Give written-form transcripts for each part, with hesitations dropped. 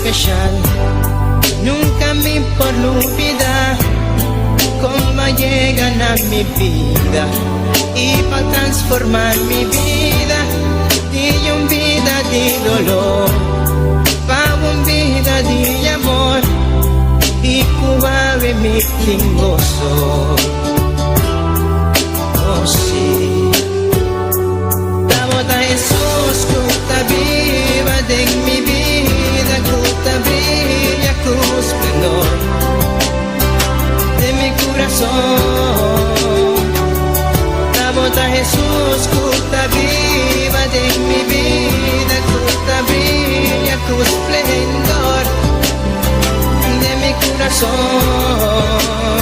especial. Nunca me por olvidar cómo llegan a mi vida y para transformar mi vida de una vida de dolor para una vida de amor y cuave mi gozo. Oh sí, a Jesús que está viva de mi vida, que está brilla con esplendor de mi corazón. A Jesús que está viva de mi vida, que está brilla con esplendor de mi corazón.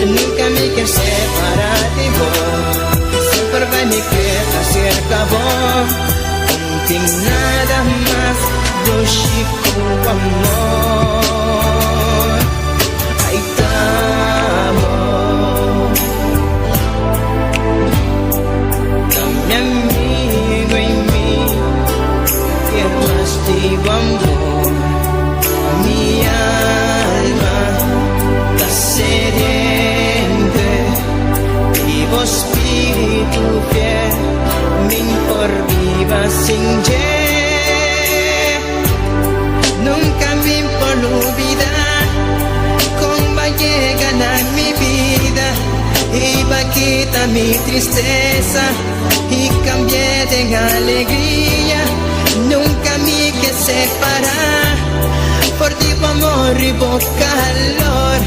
Nunca me quiero separar de vos, siempre va mi queda cerca vos. Contigo nada más do chico amor. Aí estamos, mi amigo en mí, que más digo amor. Mi alma está sediente, vivo espíritu fiel, me por viva sin ye. Nunca me por olvidar cómo llegan a mi vida y va a quitar mi tristeza y cambié de alegría. Nunca me que separar por ti amor y por calor.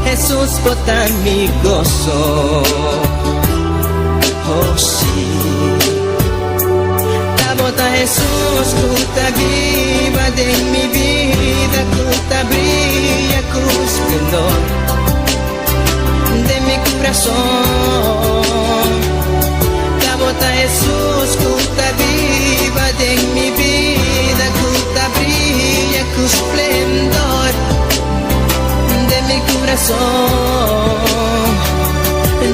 Jesús bota mi gozo. Oh sí, la bota Jesús que está viva de mi vida, que está brilla con esplendor de mi corazón. La bota Jesús que está viva de mi vida, que está brilla con esplendor de mi corazón.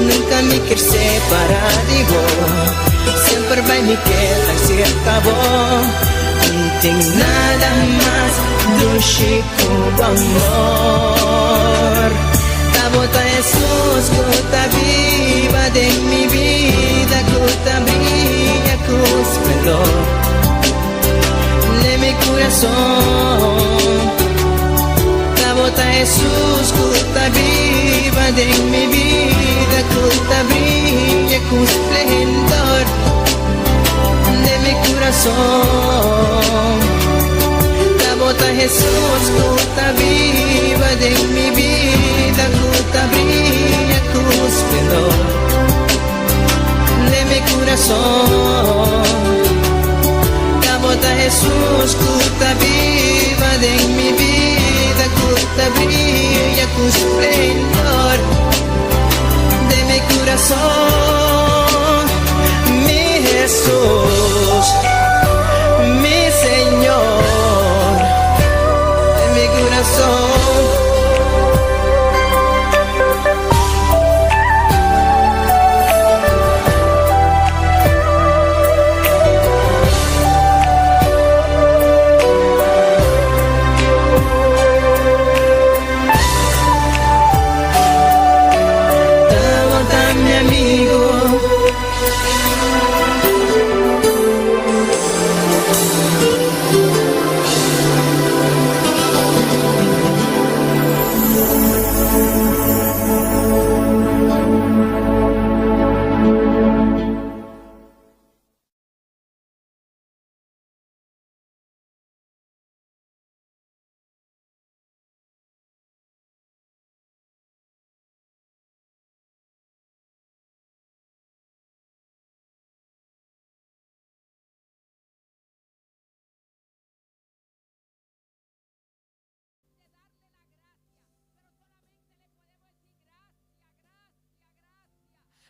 Nunca me quiero separar de vos, siempre va me queda cerca vos. No tengo nada más do chico amor. La bota Jesús que está viva de mi vida, que está brilla con esplendor de mi corazón. Bota Jesús que está viva de mi vida, que está brilla con esplendor de mi corazón. La bota Jesús que está viva de mi vida, que está brilla con esplendor de mi corazón. La bota Jesús que está viva de mi vida, que está brilla con esplendor de mi corazón. Mi Jesús, mi Señor, de mi corazón.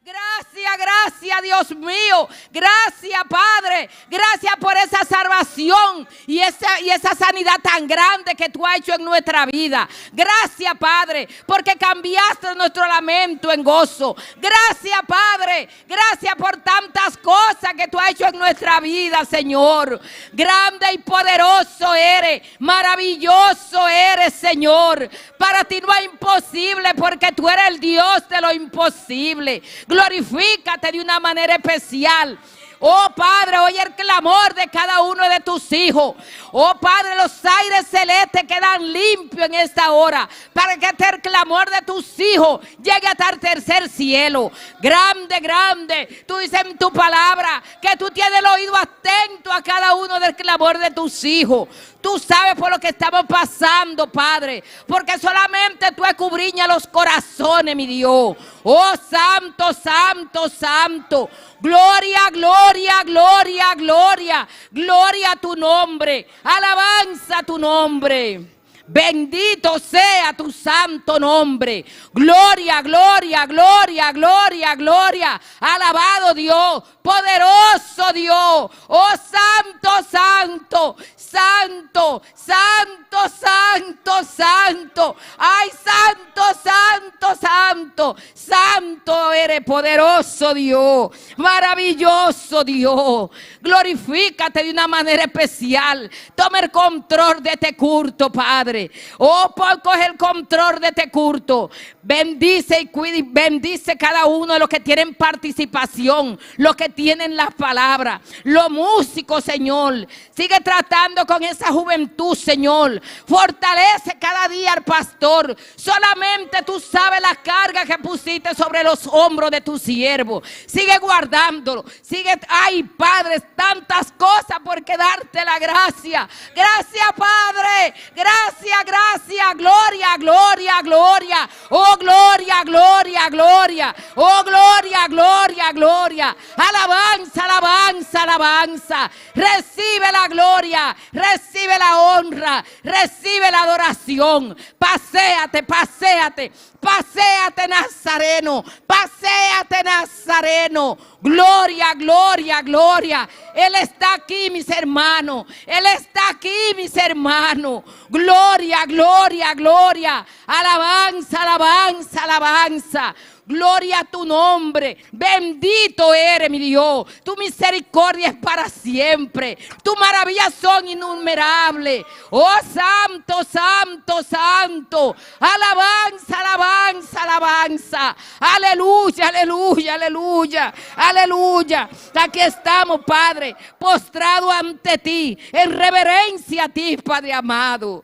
Gracias, gracias, Dios mío. Gracias, Padre. Gracias por esa salvación. salvación y esa sanidad tan grande que tú has hecho en nuestra vida. Gracias, Padre, porque cambiaste nuestro lamento en gozo. Gracias, Padre. Gracias por tantas cosas que tú has hecho en nuestra vida, Señor. Grande y poderoso eres. Maravilloso eres, Señor. Para ti no hay imposible, porque tú eres el Dios de lo imposible. Glorifícate de una manera especial. Oh Padre, oye el clamor de cada uno de tus hijos. Oh Padre, los aires celestes quedan limpios en esta hora, para que el clamor de tus hijos llegue hasta el tercer cielo. Grande, grande. Tú dices en tu palabra que tú tienes el oído atento a cada uno del clamor de tus hijos. Tú sabes por lo que estamos pasando, Padre, porque solamente tú escudriñas los corazones, mi Dios. Oh santo, santo, santo. Gloria, gloria, gloria, gloria. Gloria a tu nombre. Alabanza a tu nombre. Bendito sea tu santo nombre. Gloria, gloria, gloria, gloria, gloria. Alabado Dios, poderoso Dios. Oh santo, santo, santo, santo, santo, santo. Ay, santo, santo, santo. Santo eres, poderoso Dios. Maravilloso Dios. Glorifícate de una manera especial. Toma el control de este culto, Padre. Oh, coge el control de este culto. Bendice y cuida y bendice cada uno de los que tienen participación, los que tienen las palabras, los músicos, Señor. Sigue tratando con esa juventud, Señor. Fortalece cada día al pastor. Solamente tú sabes la carga que pusiste sobre los hombros de tu siervo. Sigue guardándolo. Sigue, ay, Padre, tantas cosas por que darte la gracia. Gracias, Padre. Gracias, gracias. Gloria, gloria, gloria. Oh, gloria, gloria, gloria. Oh, gloria, gloria, gloria. Alabanza, alabanza, alabanza. Recibe la gloria, recibe la honra, recibe la adoración. Paséate, paséate, paséate, Nazareno, paséate, Nazareno. Gloria, gloria, gloria. Él está aquí, mis hermanos. Él está aquí, mis hermanos. Gloria, gloria, gloria. Alabanza, alabanza, alabanza. Gloria a tu nombre. Bendito eres, mi Dios. Tu misericordia es para siempre. Tus maravillas son innumerables. Oh, santo, santo, santo. Alabanza, alabanza, alabanza. Aleluya, aleluya, aleluya. Aleluya. Aquí estamos, Padre, postrado ante ti, en reverencia a ti, Padre amado.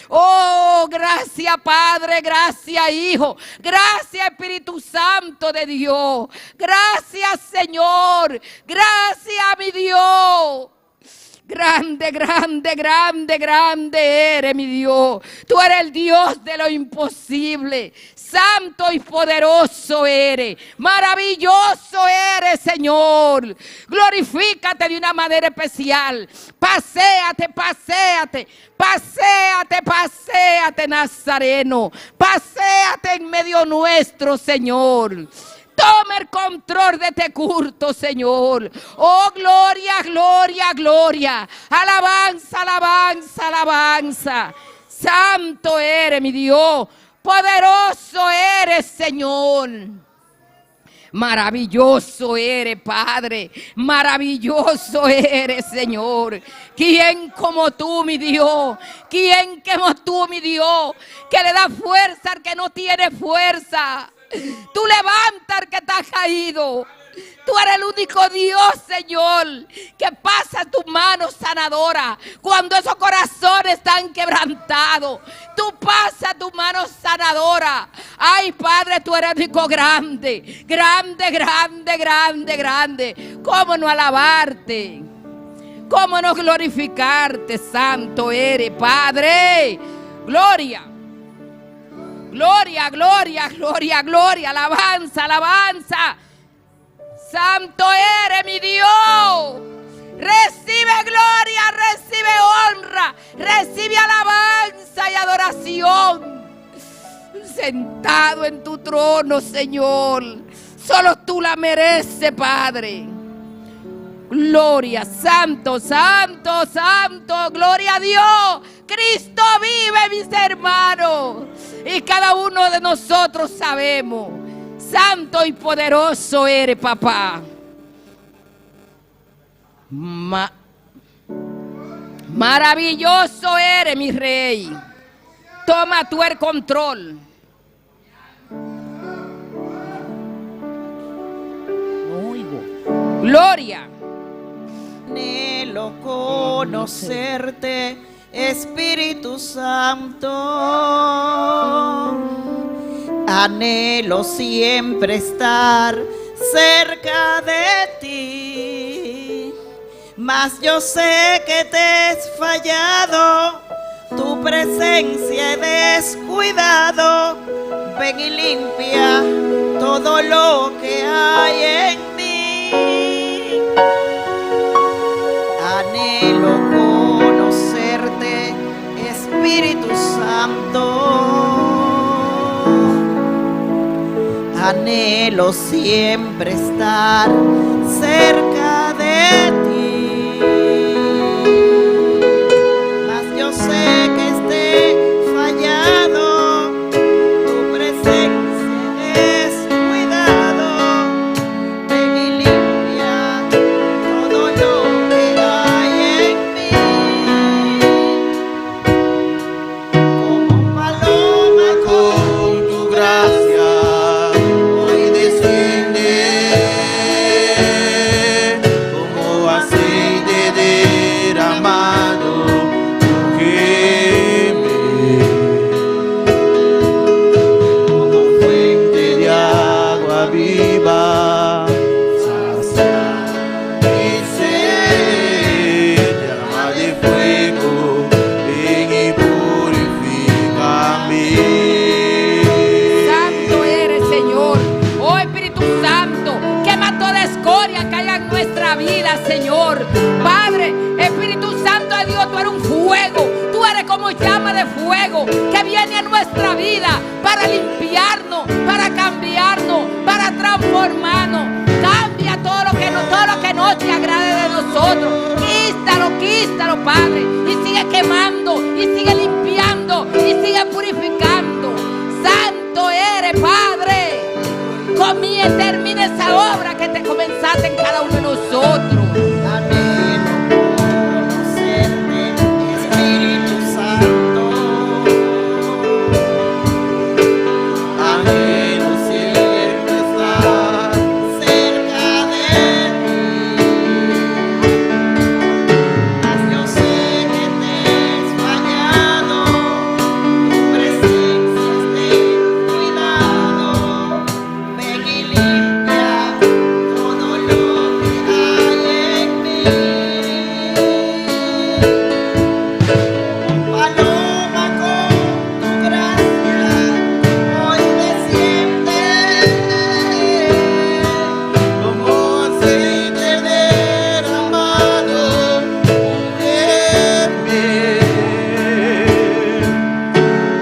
Oh, gracias, Padre, gracias, Hijo, gracias, Espíritu Santo de Dios. Gracias, Señor, gracias, mi Dios. Grande, grande, grande, grande eres, mi Dios. Tú eres el Dios de lo imposible. Santo y poderoso eres. Maravilloso eres, Señor. Glorifícate de una manera especial. Paséate, paséate. Paséate, paséate, Nazareno. Paséate en medio nuestro, Señor. Toma el control de este culto, Señor. Oh, gloria, gloria, gloria. Alabanza, alabanza, alabanza. Santo eres, mi Dios. Poderoso eres, Señor. Maravilloso eres, Padre. Maravilloso eres, Señor. ¿Quién como tú, mi Dios? ¿Quién como tú, mi Dios? Que le da fuerza al que no tiene fuerza. Tú levantas al que está caído. Tú eres el único Dios, Señor, que pasa tu mano sanadora cuando esos corazones están quebrantados. Tú pasas tu mano sanadora. Ay, Padre, tú eres el único grande, grande, grande, grande, grande. ¿Cómo no alabarte? ¿Cómo no glorificarte? Santo eres, Padre. Gloria. Gloria, gloria, gloria, gloria. Alabanza, alabanza. Santo eres, mi Dios. Recibe gloria, recibe honra, recibe alabanza y adoración. Sentado en tu trono, Señor. Solo tú la mereces, Padre. Gloria, santo, santo, santo, gloria a Dios. Cristo vive, mis hermanos. Y cada uno de nosotros sabemos, santo y poderoso eres, papá. Maravilloso eres, mi rey. Toma tú el control. Gloria. Anhelo conocerte, Espíritu Santo. Anhelo siempre estar cerca de ti, mas yo sé que te he fallado, tu presencia he descuidado. Ven y limpia todo lo que hay en mí. Anhelo conocerte, Espíritu Santo. Anhelo siempre estar cerca de ti, mas yo sé que esté fallado, tu presencia he descuidado. Ven y limpia todo lo que hay en mí. Como paloma con tu gracia hoy desciende, como aceite derramado, ungeme, como fuente de agua viva, sacia mi sed, llama de fuego, ven y purifícame. Santo eres, Señor. Oh Espíritu Santo, quema toda escoria que haya en nuestra vida, Señor. Padre, Espíritu Santo de Dios, tú eres un fuego. Tú eres como llama de fuego que viene a nuestra vida para limpiarnos, para cambiarnos, para transformarnos. Cambia todo lo que no te agrade de nosotros. Quítalo, Padre. Y sigue quemando, y sigue limpiando, y sigue purificando. Santo eres, Padre. Comienza y termina esa obra que te comenzaste en cada uno de nosotros. Anhelo conocerte, Espíritu Santo. Anhelo siempre estar cerca de ti, mas yo sé que te has fallado, tu presencia has descuidado. Ven y limpia todo lo que hay en mí. Como paloma con tu gracia hoy desciende, como aceite derramado, ungeme,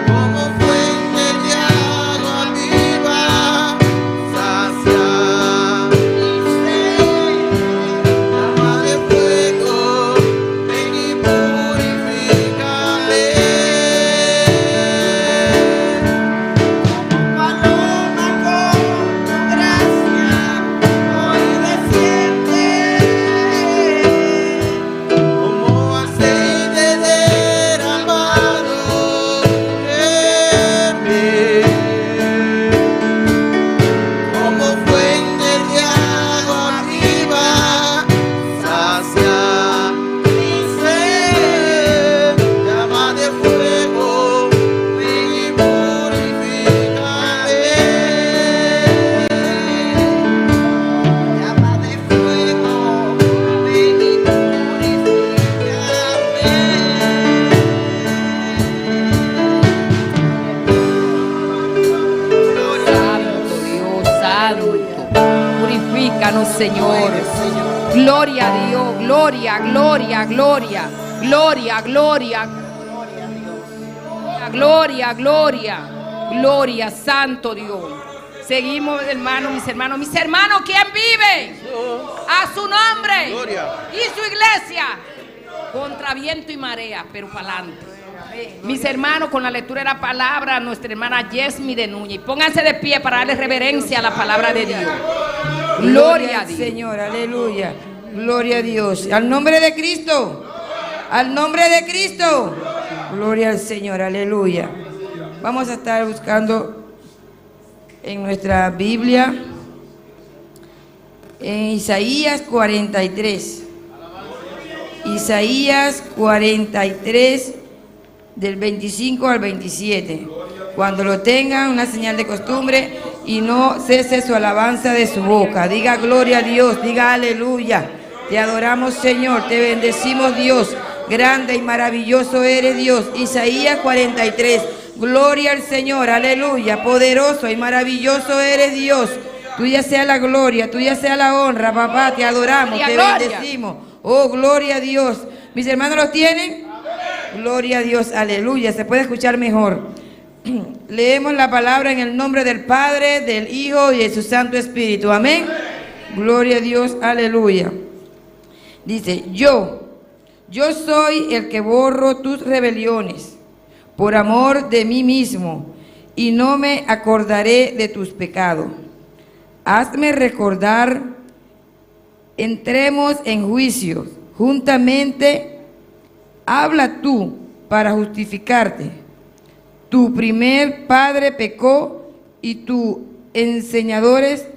como fuente de agua viva, sacia mi sed, llama de fuego, ven y purifícame. Como paloma con tu gracia hoy desciende, como aceite derramado, ungeme, como fuente de agua viva, sacia mi sed, llama de fuego, ven y purifícame. Llama de fuego, ven y Santo Dios, santo. Purifícanos, Señor. Gloria a Dios, gloria, gloria, gloria. Gloria, gloria. Gloria, gloria. Gloria, santo Dios. Seguimos, hermanos, mis hermanos. Mis hermanos, ¿quién vive? A su nombre. Gloria. Y su iglesia. Contra viento y marea, pero para adelante. Mis hermanos, con la lectura de la palabra, nuestra hermana Yesmi de Núñez. Pónganse de pie para darle reverencia a la palabra de Dios. Gloria a Dios. Señor, aleluya. Gloria a Dios. Al nombre de Cristo. Al nombre de Cristo. Gloria al Señor, aleluya. Vamos a estar buscando en nuestra Biblia, en Isaías 43. Isaías 43, del 25 al 27. Cuando lo tengan, una señal de costumbre, y no cese su alabanza de su boca. Diga gloria a Dios, diga aleluya. Te adoramos, Señor, te bendecimos, Dios. Grande y maravilloso eres, Dios. Isaías 43. Gloria al Señor, aleluya. Poderoso y maravilloso eres, Dios. Tuya sea la gloria, tuya sea la honra, papá. Te adoramos, te bendecimos. Oh, gloria a Dios. ¿Mis hermanos los tienen? Gloria a Dios, aleluya. Se puede escuchar mejor. Leemos la palabra en el nombre del Padre, del Hijo y de su Santo Espíritu. Amén. Gloria a Dios, aleluya. Dice, yo soy el que borro tus rebeliones por amor de mí mismo, y no me acordaré de tus pecados. Hazme recordar, entremos en juicio, juntamente habla tú para justificarte. Tu primer padre pecó y tus enseñadores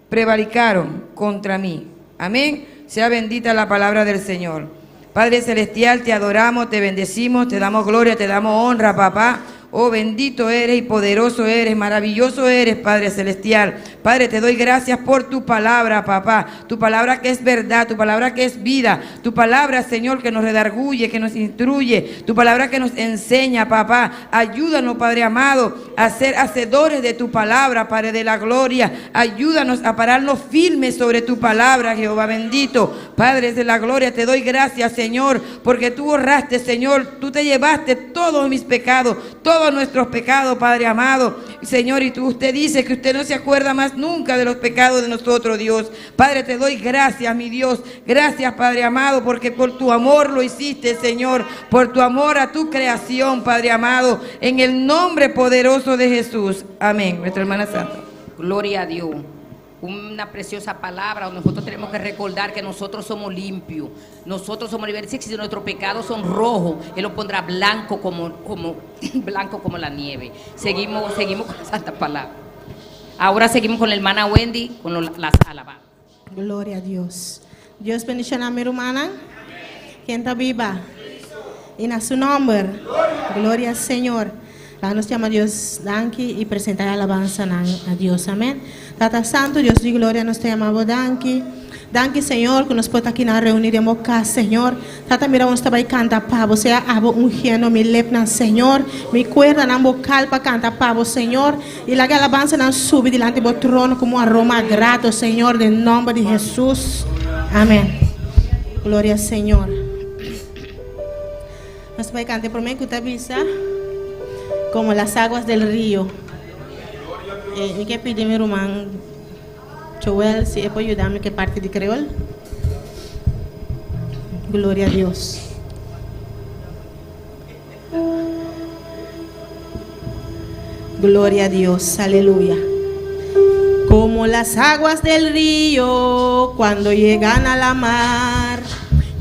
prevaricaron contra mí. Amén. Sea bendita la palabra del Señor. Padre celestial, te adoramos, te bendecimos, te damos gloria, te damos honra, papá. Oh, bendito eres y poderoso eres, maravilloso eres, Padre celestial. Padre, te doy gracias por tu palabra, papá. Tu palabra que es verdad, tu palabra que es vida. Tu palabra, Señor, que nos redarguye, que nos instruye. Tu palabra que nos enseña, papá. Ayúdanos, Padre amado, a ser hacedores de tu palabra, Padre de la gloria. Ayúdanos a pararnos firmes sobre tu palabra, Jehová bendito. Padre de la gloria, te doy gracias, Señor, porque tú borraste, Señor. Tú te llevaste todos mis pecados, todos nuestros pecados, Padre amado, Señor, y usted dice que usted no se acuerda más nunca de los pecados de nosotros, Dios. Padre, te doy gracias, mi Dios, gracias, Padre amado, porque por tu amor lo hiciste, Señor, por tu amor a tu creación, Padre amado, en el nombre poderoso de Jesús, amén. Nuestra hermana santa. Gloria a Dios. Una preciosa palabra. Nosotros tenemos que recordar que nosotros somos limpios, nosotros somos libres. Si nuestros pecados son rojos, Él los pondrá blanco como blanco como la nieve. Seguimos con la santa palabra. Ahora seguimos con la hermana Wendy con las alabanzas. Gloria a Dios. Dios bendiga a mi hermana. Quien está viva. Y en su nombre. Gloria al Señor. Nos llama Dios Danki y presentar alabanza a Dios. Amén. Tata Santo, Dios de gloria, nos te llamamos Danki. Danki, Señor, que nos puede aquí na reuniremos acá, Señor. Tata, mira, vamos a cantar para você, abo ungiendo mi lepna, Señor. Mi cuerda na vocal para cantar para vos, Señor. Y la alabanza nos sube delante del trono como aroma grato, Señor, en nombre de Jesús. Amén. Gloria al Señor. Nos va a cantar por mí que usted avisa. Como las aguas del río. Me quiero pedir a mi hermano Joel si puede ayudarme que parte de creol. Gloria a Dios. Gloria a Dios, aleluya. Como las aguas del río cuando llegan a la mar.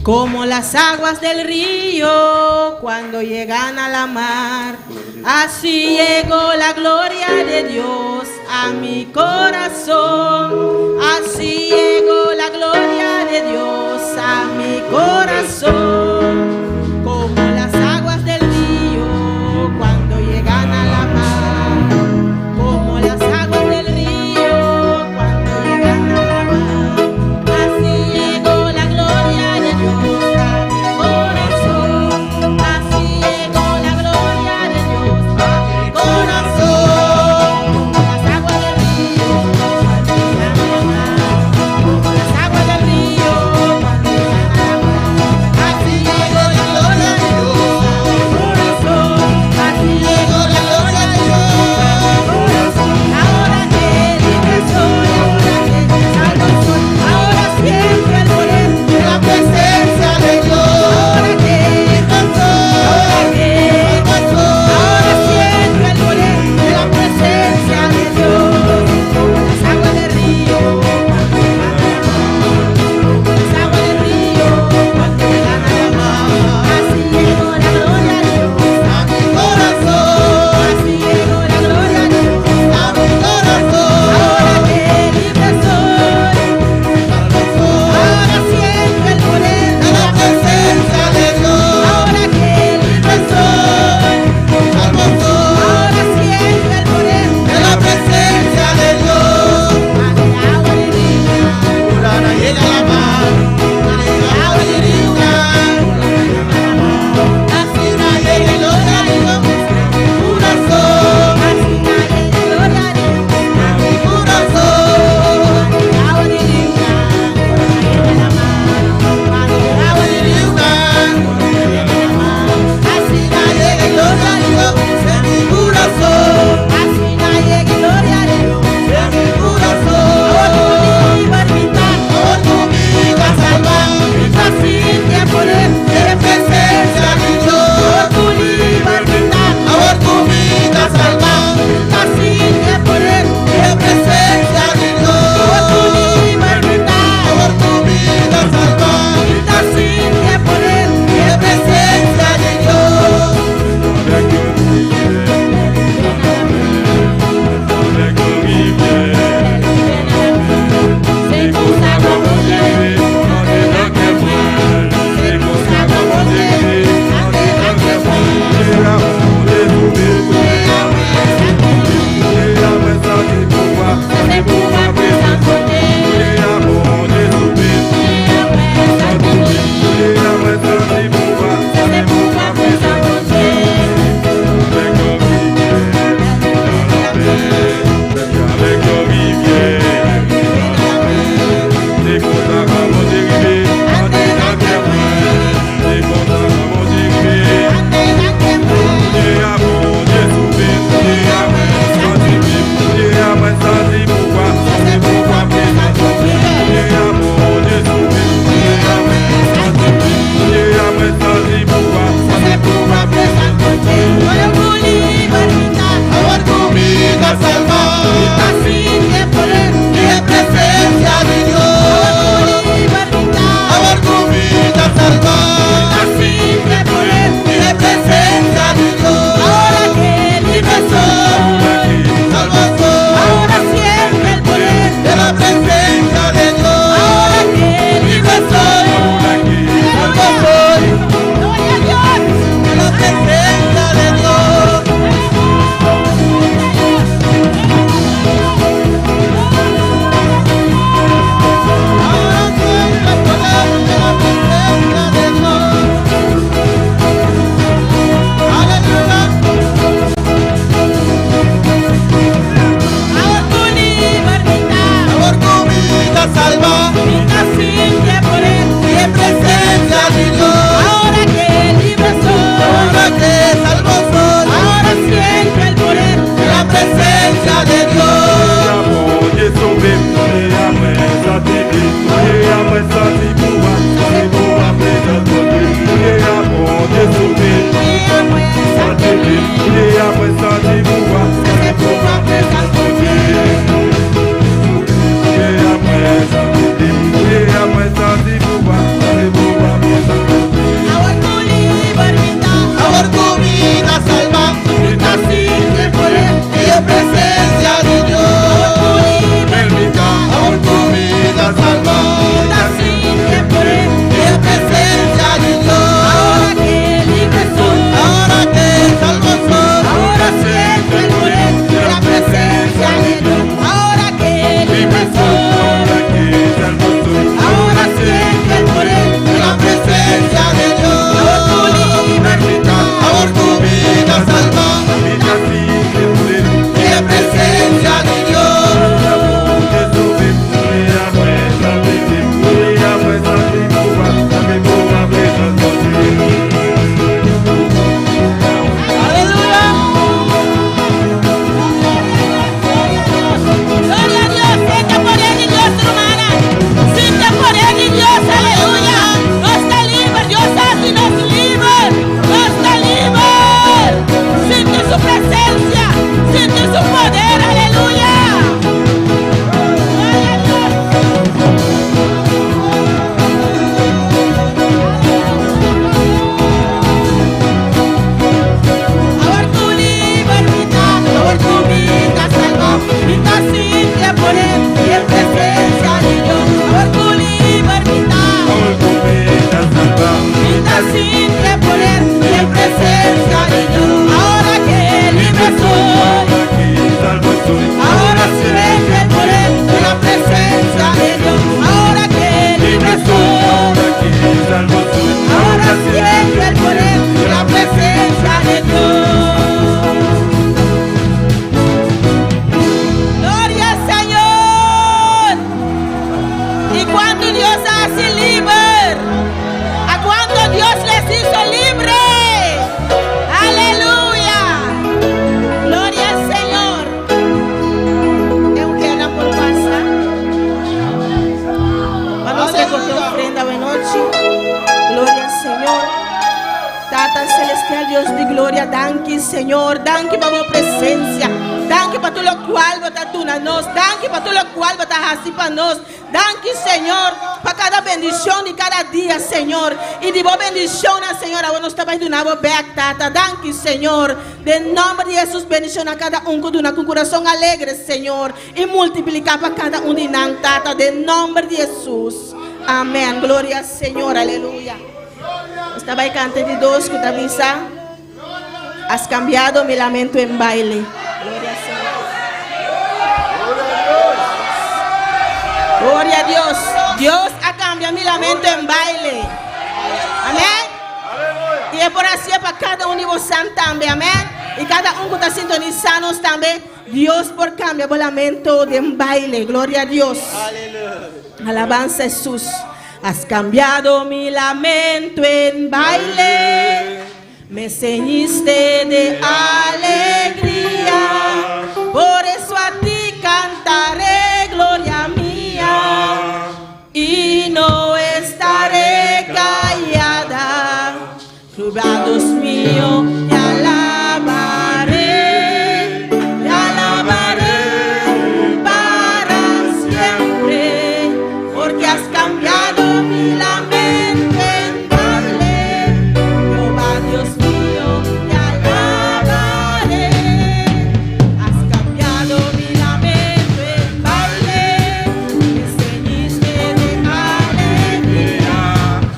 Como las aguas del río cuando llegan a la mar, así llegó la gloria de Dios a mi corazón. Así llegó la gloria de Dios a mi corazón. Como las aguas del río cuando llegan a la mar. Como las aguas del río cuando llegan a la mar. Así llegó la gloria de Dios. Así llegó Padre Celestial, Dios de gloria, danke, Señor, danke para tu presencia, danke para todo lo cual vas a tú nos, danke para todo lo cual vas a hacer para nos, danke, Señor, para cada bendición y cada día, Señor, y de vos bendición, Señor, ahora nos está de una voz back, tata, danke, Señor, de nombre de Jesús, bendición a cada uno con un corazón alegre, Señor, y multiplicar para cada uno de nan, tata, de nombre de Jesús, amén, gloria al Señor, aleluya. Estaba ahí cantando de dos que avisa. Has cambiado mi lamento en baile. Gloria al Señor. Gloria a Dios. Dios ha cambiado mi lamento en baile. Amén. Y es por así para cada uno de vosotros también. Amén. Y cada uno que está sintonizando también. Dios por cambiar el lamento en baile. Gloria a Dios. Alabanza a Jesús. Has cambiado mi lamento en baile, me ceñiste de alegría, por eso a ti cantaré gloria mía, y no estaré callada, jurados míos, te alabaré para siempre, porque has cambiado mi lamento en baile, Jehová Dios mío, te alabaré. Has cambiado mi lamento en baile, me ceñiste de alegría,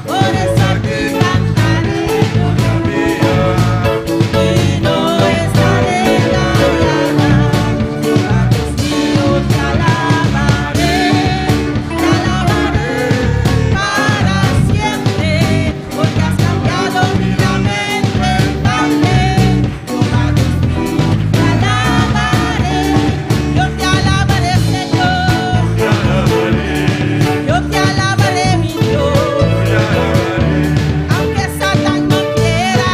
por eso a ti cantaré gloria mía, y no estaré callada, Jehová Dios mío, te alabaré para siempre, porque has cambiado mi lamento en baile, Jehová Dios mío, te alabaré, yo te alabaré, Señor, yo te alabaré, mi Dios, aunque Satán no quiera,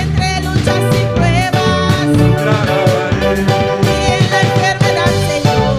entre luchas y pruebas, y en la enfermedad, Señor.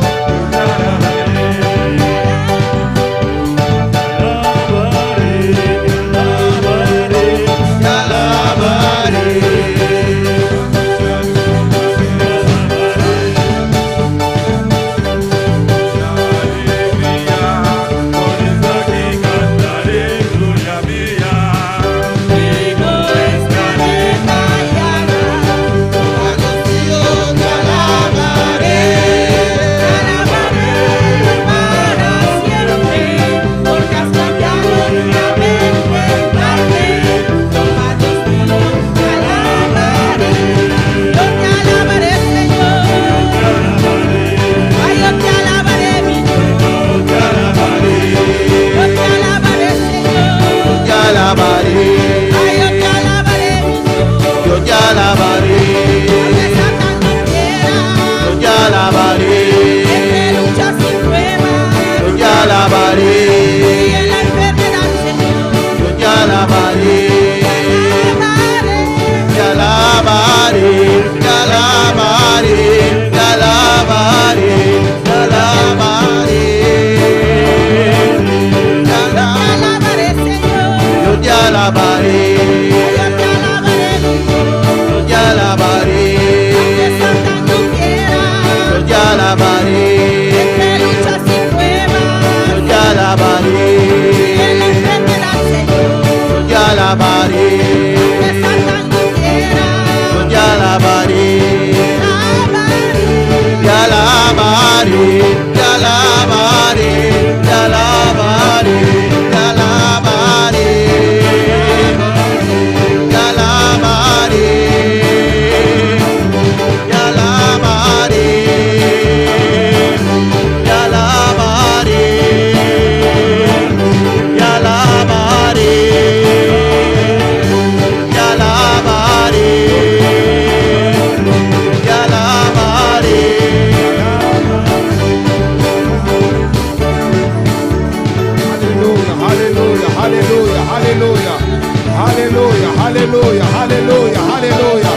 Aleluya, aleluya, aleluya.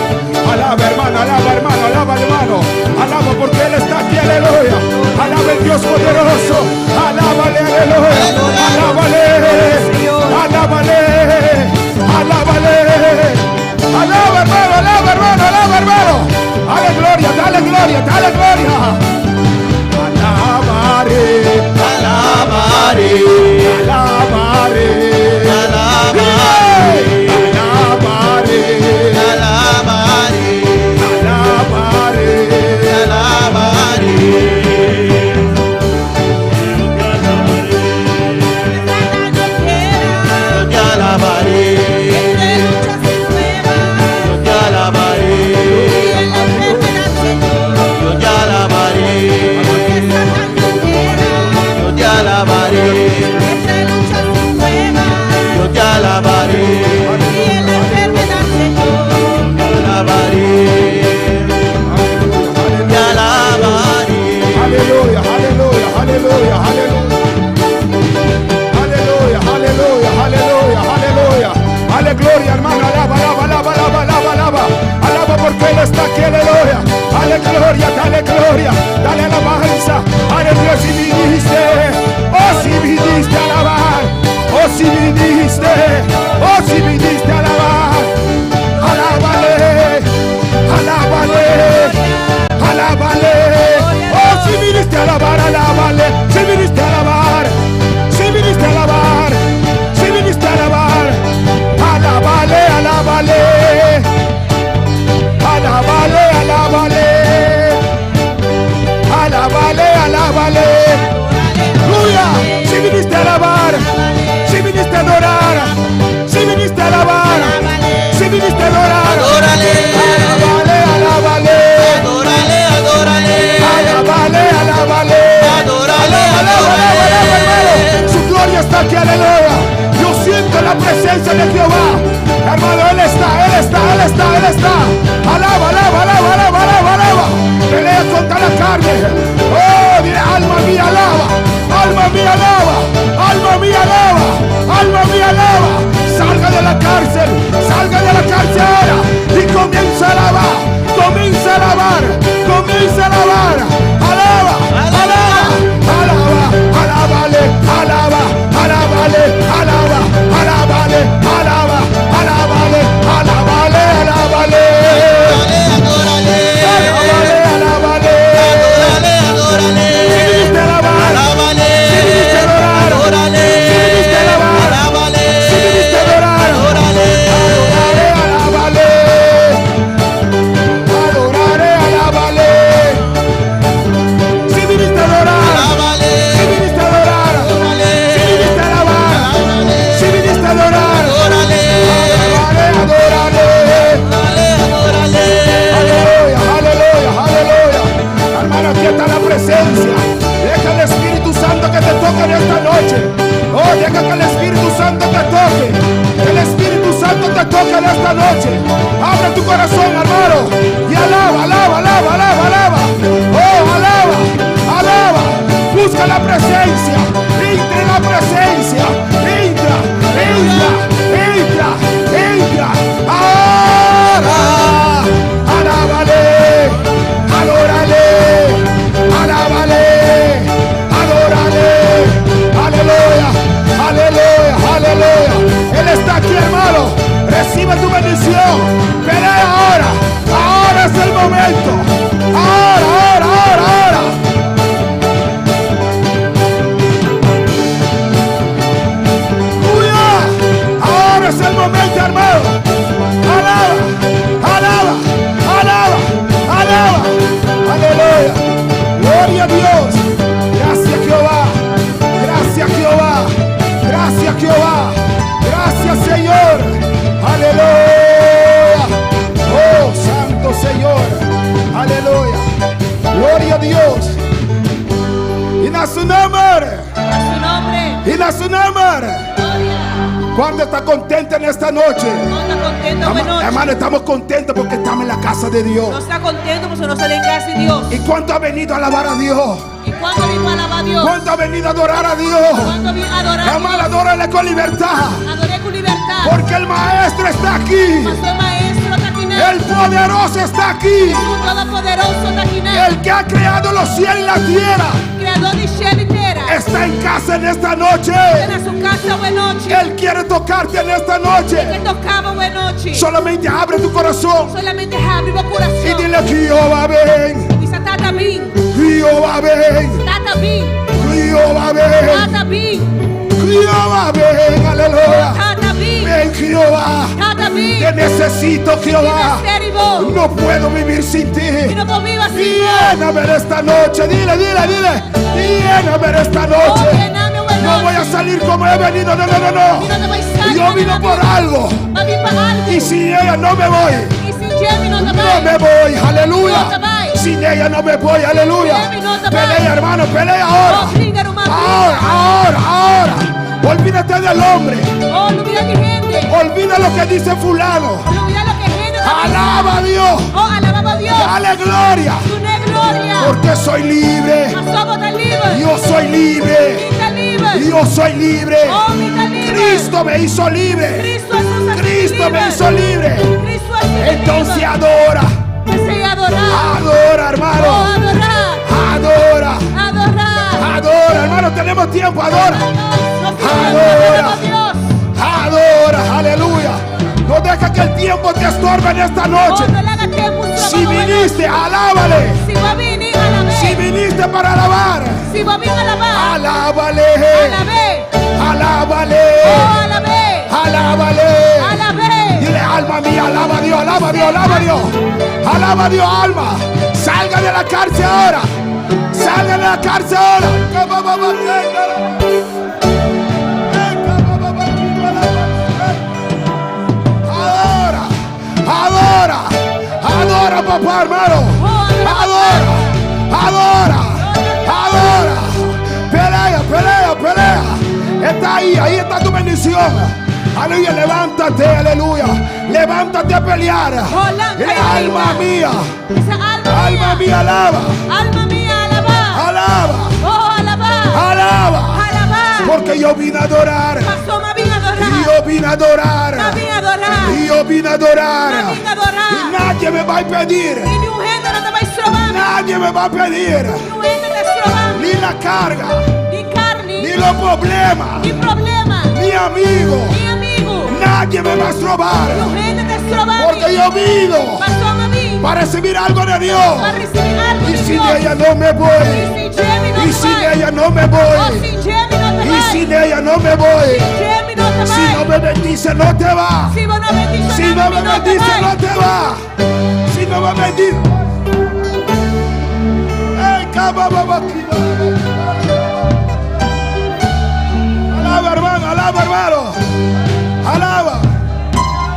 Alaba hermano, alaba porque Él está aquí, aleluya. Alaba el Dios poderoso, alábale, aleluya. Alábale, alábale, Dale gloria, hermano. Alaba, alaba, alaba, alaba, alaba, alaba. Alaba porque Él está aquí, aleluya. Dale gloria, dale gloria. Dale alabanza. Aleluya, si viniste. Oh, si viniste a alabar. Oh, si viniste. Oh, si viniste a alabar. Alábale. Alábale. Alábale. Oh, si viniste a alabar, alábale. Si viniste a alabar. Si viniste a alabar. Si viniste a alabar. Alábale, alábale. Alábale, alábale. Alábale, alábale. Aleluya. Si viniste a alabar. Si viniste a adorar. Si viniste a alabar. Si viniste a adorar. Adórale. Alábale, alábale. Adórale, adórale. Alábale, alábale. Adórale, Alábale, alábale, hermano. Su gloria está aquí, aleluya. Yo siento la presencia de Jehová. Hermano, Él está, Él está, Él está, Él está. Alaba, alaba, alaba, alaba, alaba, alaba. Pelea contra la carne. Oh, dile, alma mía, alaba. Alma mía, alaba. Alma mía, alaba. Alma mía, alaba. Salga de la cárcel. Salga de la cárcel ahora. Y comienza a alabar. Comienza a alabar. Comienza a alabar. Alaba, alaba, alaba, alábale, alaba, alábale, alaba, alábale, alaba, alábale, alábale, alábale. Adórale, Alábale, alábale. adórale, adórale. Si viniste a alabar, Alábale, si viniste a adorar, adórale. si viniste a alabar, Alábale, si viniste a adorar, adórale. alábale, alábale, alábale. Si viniste a adorar, Alábale, si viniste a adorar, adórale. si viniste a alabar, Alábale, si viniste a adorar, adórale. adórale. Adórale, adórale. Aleluya, aleluya, aleluya. Hermano, aquí está la presencia. Deja el Espíritu Santo que te toque en esta noche. Oh, deja que el Espíritu Santo te toque. Que el Espíritu Santo te toque en esta noche. Abre tu corazón, hermano. Y alaba, alaba, alaba, alaba, alaba. Oh, alaba, alaba. Busca la presencia. Entra en la presencia. Entra, entra, entra, entra. Ahora. Alábale, adórale, alábale, adórale, aleluya, aleluya, aleluya. Él está aquí, hermano. Recibe tu bendición. Pelea ahora. Ahora es el momento. Ahora, ahora, ahora, ahora. ¡Aleluya! Ahora es el momento, hermano. Alaba, alaba, alaba, alaba. Aleluya. Gloria a Dios. Gracias, Jehová. Gracias, Jehová. Gracias, Jehová. Gracias, Señor. Aleluya. Oh, Santo Señor. Aleluya. Gloria a Dios. Y a su nombre. A su nombre. Y a su nombre. Gloria. ¿Cuánto está contento en esta noche? No está contento, buenas noches. Hermano, estamos contentos porque estamos en la casa de No Dios. está contento porque no sale en casa de Dios. ¿Y cuánto ha venido a alabar a Dios? ¿Y cuándo vino a alabar a Dios? ¿Cuánto ha venido a adorar a Dios? ¿Cuándo vino a adorar a Hermano, Dios? adórale con libertad. Adoré con libertad. Porque el Maestro está aquí. Mas el maestro está aquí. El poderoso está aquí. El todopoderoso está aquí. El que ha creado los cielos y la tierra Creador de cielo y tierra. está en casa en esta noche. Ven a su casa, buenas noches. Él quiere tocarte en esta noche. Que tocaba, buenas noches. Solamente abre tu corazón Solamente abre o coração. y dile: Jehová ven. Isso tá bem. Jehová ven. Tá bem. Jehová ven. Tá bem. Jehová ven. Aleluya. Tá bem. Ven, Jehová. Tá bem. Te necesito, Jehová. Sério. No puedo vivir sin E ti. não vou viver assim. Lléname esta noche. Dile, dile, dile. Lléname esta noche. No voy a salir como he venido. No, no, no, no. Yo vino por algo. Y sin ella no me voy. No me voy. Aleluya. Sin ella no me voy. Aleluya. Pelea, hermano. Pelea ahora. Ahora, ahora, ahora. Olvídate del hombre. Olvida lo que dice fulano. Alaba a Dios. Dale gloria. Porque soy libre. Yo soy libre. Yo soy libre. Cristo me hizo libre. Cristo me hizo libre. Cristo es mi Entonces libro. adora. Desea adorar. Adora, hermano. Oh, adorar. Adora. Adorar. Adora, hermano, tenemos tiempo, adora. Adora. Dios. Adora, aleluya. No deja que el tiempo te estorbe en esta noche. Oh, no le haga tiempo un Si trabajo viniste, alábale. Si va a venir, alabé. Si viniste para alabar, Si va a venir, alabar. alábale. Alabé. Alábale. Oh, alabé. Alábale. Alabé. Dile, alma mía, alaba a Dios, alaba a Dios, alaba a Dios. Alaba a Dios, alma. Salga de la cárcel ahora. Salga de la cárcel ahora. Adora, adora, adora, papá, hermano. Adora, adora, adora. Pelea, pelea, pelea. Está ahí está tu bendición. Aleluya, levántate, aleluya. Levántate a pelear. Dile, alma mía, Esa alma mía, alaba, Alma mía, alaba. alaba, Oh, alaba. alaba. Alaba. Porque yo vine a adorar. Pasó, me vine a Y adorar. yo vine a adorar. Me vine a adorar. Y yo vine a adorar. Me vine a adorar. Y nadie me va a impedir. Y ni un gente no te va a estrobar. Nadie me va a pedir. Ni un gente te estroba. Ni la carga, Ni carne. ni los problemas, Ni problema. ni amigos. Ni amigo. Nadie me va a estrobar. Ni un gente te estroba. Porque yo vino Pasó a mí. para recibir algo de Dios. Para recibir algo Y de sin Dios. ella no me Y voy. sin Jamie no Y te sin vas. ella no me Oh, voy. sin Jamie no te Y vas. sin ella no me voy. Jamie no te Si no vas. me bendice, no te va. Si vos no bendices Si a no mí, me no te bendice, no vas. te va. Si no me bendice. Ey, alaba, hermano, alaba, hermano. Alaba.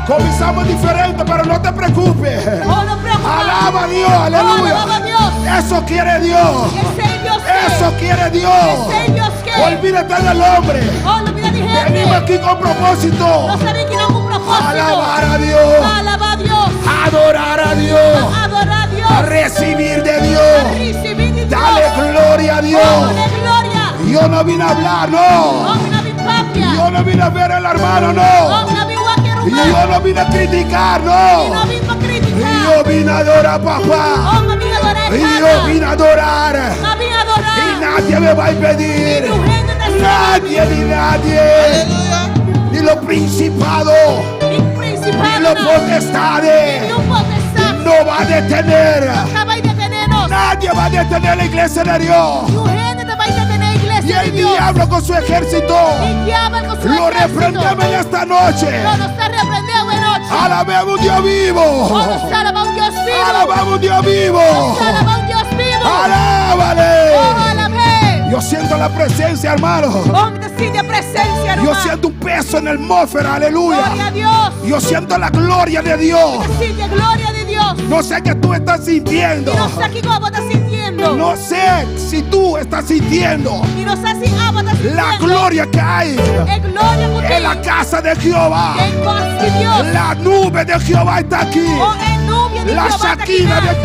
Comenzamos diferente, pero no te preocupes. Oh, no preocupes. Alaba a Dios, Oh, alaba a Dios. aleluya. Eso quiere Dios. Ese es Dios que. Eso quiere Dios. Ese es Dios que. Olvídate del hombre. Oh, no mira de gente. Venimos aquí con propósito. No sabe que no es un propósito. Alabar a Dios. Alaba a Dios. Adorar a Dios. Adorar a Dios. A recibir de A Dios. recibir de Dios. Dale gloria a Oh, Dios. dale gloria. Yo no vine a hablar, Oh, no. mira mi papia. Yo no vine a ver al hermano, Oh, no. mira mi guaquero. Y yo no vine a criticar, Y no no. vino a Y criticar. yo vine a adorar, papá. Oh, me vine a adorar. Y yo vine a adorar. Me vine a Y adorar. nadie me va a impedir. Y tu gente te Nadie ni nadie. Aleluya. Ni los principados. Mi principal. Ni los potestades. Ni un potestad. No va a detener. Acaba de detenernos. Nadie va a detener la iglesia de Dios. Tu gente te va a detener, Y iglesia de el Dios. diablo con su ejército Y diablo con su lo ejército. reprendemos en esta noche. No nos está reprendiendo de noche. Alabemos un Dios Oh, vivo. nos alaba un Dios vivo. Alabamos un Dios vivo. Nos alaba un Dios vivo. Alábale. Oh, alabé. Yo siento la presencia, hermano. Oh, te siente presencia, hermano. Yo siento un peso en la atmósfera, Gloria aleluya. a Dios. Yo siento la gloria de Dios. Te siente gloria de Dios. No sé qué tú estás sintiendo. Y no sé aquí cómo estás sintiendo. No sé si tú estás sintiendo Y no sé si ama estás sintiendo. la gloria que hay Es gloria por ti. en la casa de Jehová. En paz de Dios. La nube de Jehová está aquí. Oh, en nubia de La Jehová está aquí. Shakina de...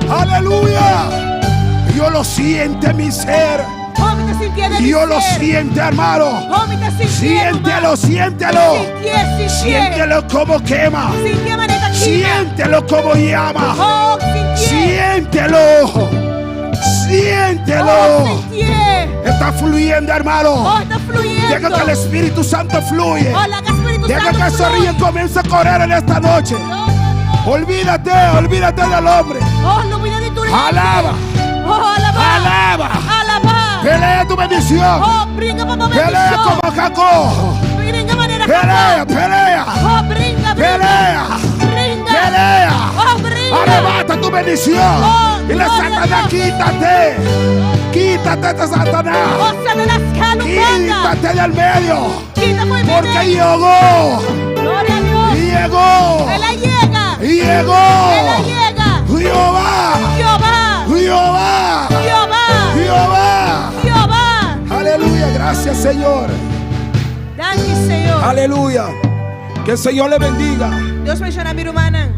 Aleluya. Yo lo siento en mi ser. Oh, me te sintiendo en mi Yo lo ser. siento, hermano. Oh, me te sintiendo, Siéntelo, hermano. siéntelo. Sintié. Siéntelo como quema. Sintié maneta aquí. Siéntelo como llama. Oh, sintié. Siéntelo. Siéntelo. Oh, sintié. Está fluyendo, hermano. Oh, está fluyendo. Deja que el Espíritu Santo fluye. Oh, la que Espíritu Deja Santo que ese fluye. río comience a correr en esta noche. Olvídate, olvídate del hombre. Oh, no mira de tu Alaba. Oh, alaba. Alaba. Alaba. Pelea tu bendición. Oh, brinca para Pelea bendición. como Jacob. Brinca manera Pelea, pelea. Oh, brinca, brinca. Pelea. Brinca. Pelea. Oh, brinca. Arrebata tu bendición. Oh, Dile, gloria a Satanás, Dios. quítate. Quítate de Satanás. Oh, Satanás, calumnia. Quítate del medio. Quita muy bien. Porque llegó. Gloria a Dios. Llegó. Él la llega. Llegó. Él la llega. Jehová. Jehová. Jehová. Jehová. Jehová. Jehová. Aleluya. Gracias, Señor. Gracias, Señor. Aleluya. Que el Señor le bendiga. Dios menciona a mi hermana.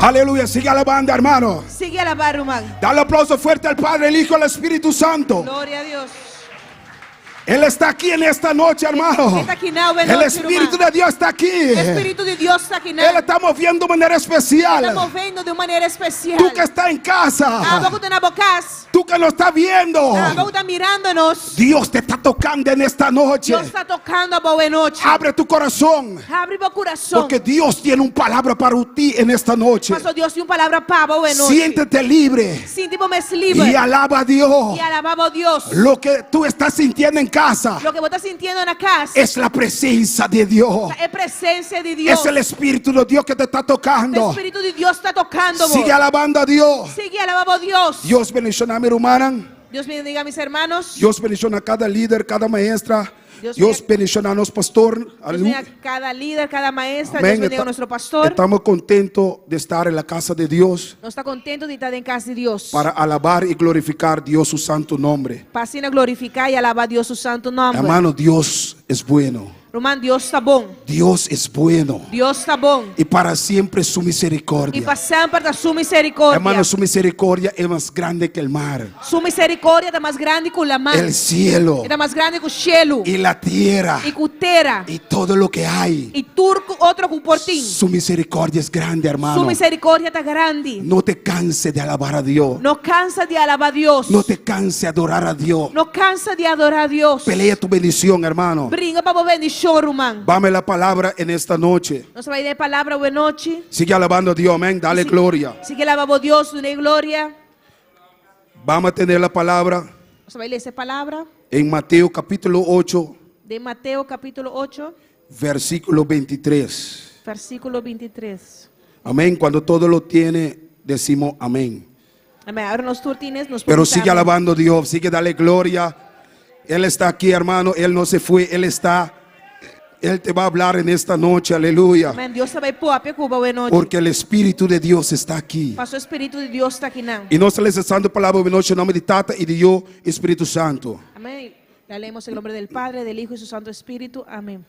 Aleluya, sigue alabando, hermano. Sigue alabar, hermano. Dale aplauso fuerte al Padre, el Hijo y el Espíritu Santo. Gloria a Dios. Él está aquí en esta noche, hermano. Está aquí now, ven El noche, Espíritu hermano. de Dios está aquí. El Espíritu de Dios está aquí now. Él está moviendo de manera especial. Está moviendo de maneira especial. Tú que estás en casa, Vamos a na bocas. tú que nos estás viendo, Vamos a mirando-nos. Dios te está tocando en esta noche. Deus está tocando a boa noite. Abre tu corazón, Abre o coração. porque Dios tiene una palabra para ti en esta noche. Pastor Deus tem uma palavra para boa noite. Siéntete libre Sinta-me mais livre. y alaba a Dios. E alabava a Deus. Lo que tú estás sintiendo en casa Lo que você está sentindo na casa es la presencia de Dios. é presença de Deus. Es el Espíritu de Dios que te está O tocando. Espírito de Deus está tocando. Sigue alabando a Dios. Sigue alabando a Deus. Dios bendiga a mi hermana. Deus bendiga a mis hermanos. Dios bendiga a cada líder, cada maestra. Dios Dios bendiga- bendiga a nuestro pastor. Deus bendiga a cada líder, cada maestra. Amén. Deus bendiga a nosso pastor. Estamos contentos de estar en la casa de Dios Nós está contento de estar em casa de Deus. para alabar y glorificar Dios su santo nombre. Para assim glorificar e alabar Deus o santo nome. Hermano, Dios es bueno. Irmão, Deus está bom. Dios es bueno. Deus está bom. Y para siempre su E misericordia. para sempre da sua misericórdia. Hermano, su misericordia es más grande que el mar, Sua misericórdia está mais grande que o mar. el cielo Está mais grande que o cielo. y la tierra E que o terra. y todo lo que hay. E tudo outro que o portinho. Su misericordia es grande, Sua hermano. misericórdia está grande. No te canses de alabar a Dios. Não cansa de alabar a Deus. No te canses de adorar a Dios. Não cansa de adorar a Deus. Pelea tu bendición, hermano. Brinca para bendição, irmão. Dame la palabra en esta noche. Nós vai dar palavra boa noite. Sigue alabando a Dios, amén. Dale gloria. Sigue alabando a Deus, dê glória. Vamos a tener la palabra Nós vai ler essa palavra en Mateo capítulo 8, de Mateus capítulo 8, versículo 23. versículo 23. Amén. Cuando todo lo tiene, decimos amén. Amém. Agora nós turtines, nós Pero podemos sigue amén. alabando a Dios, sigue dale gloria. Él está aquí, hermano. Él no se fue, Él está. Él te va a hablar en esta noche, aleluya. Amém. Deus vai pôr a pecuba boa noite. Porque el Espíritu de Dios está aquí. Pastor Espírito de Deus está aqui não. Y no se les santo palabra de noche en nombre de Tata y de Dios, Espíritu Santo. Amém. Le leemos en nombre del Padre, del Hijo y su Santo Espíritu. Amén.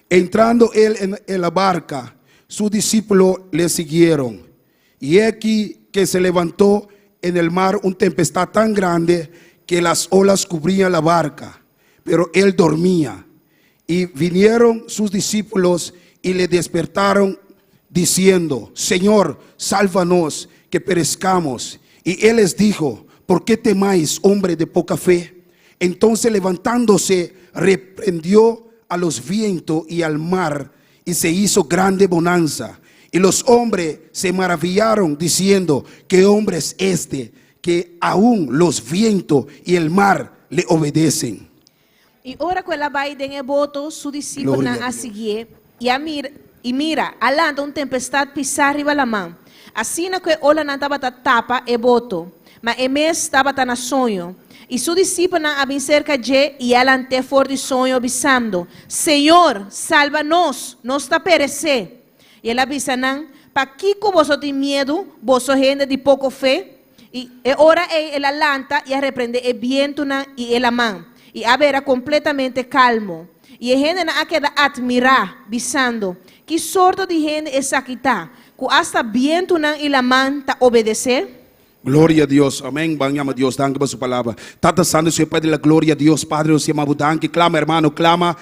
Entrando él en la barca, sus discípulos le siguieron. Y he aquí que se levantó en el mar una tempestad tan grande que las olas cubrían la barca, pero él dormía. Y vinieron sus discípulos y le despertaron diciendo: Señor, sálvanos que perezcamos. Y él les dijo: ¿por qué temáis, hombre de poca fe? Entonces levantándose, reprendió a los vientos y al mar, y se hizo grande bonanza. Y los hombres se maravillaron diciendo: ¿qué hombre es este que aún los vientos y el mar le obedecen? E ora que ela vai em boto, su discípulo Glória a a Deus. seguir, e mira, alanda tempestade pisar riba la mão. Assim que ela não estava tapa e boto, mas mes estava na sonho. E su discípulo não havia cerca de, e ela ante for de sonho, avisando: Senhor, salva-nos, não está perecer. E ela avisa: não, para que vos tem medo, vos gente de pouco fé? E ora ela lanta e repreende o viento e ela mão. E a ver completamente calmo. E a gente não queda admirar, visando que sorte de gente é essa que está, que hasta viento e la mão está obedecer. Gloria a Dios, amén. Vamos a Dios, danke por su palabra. Tata Santo, Señor Padre, la gloria a Dios, Padre, os llamamos, danke. Clama, hermano, clama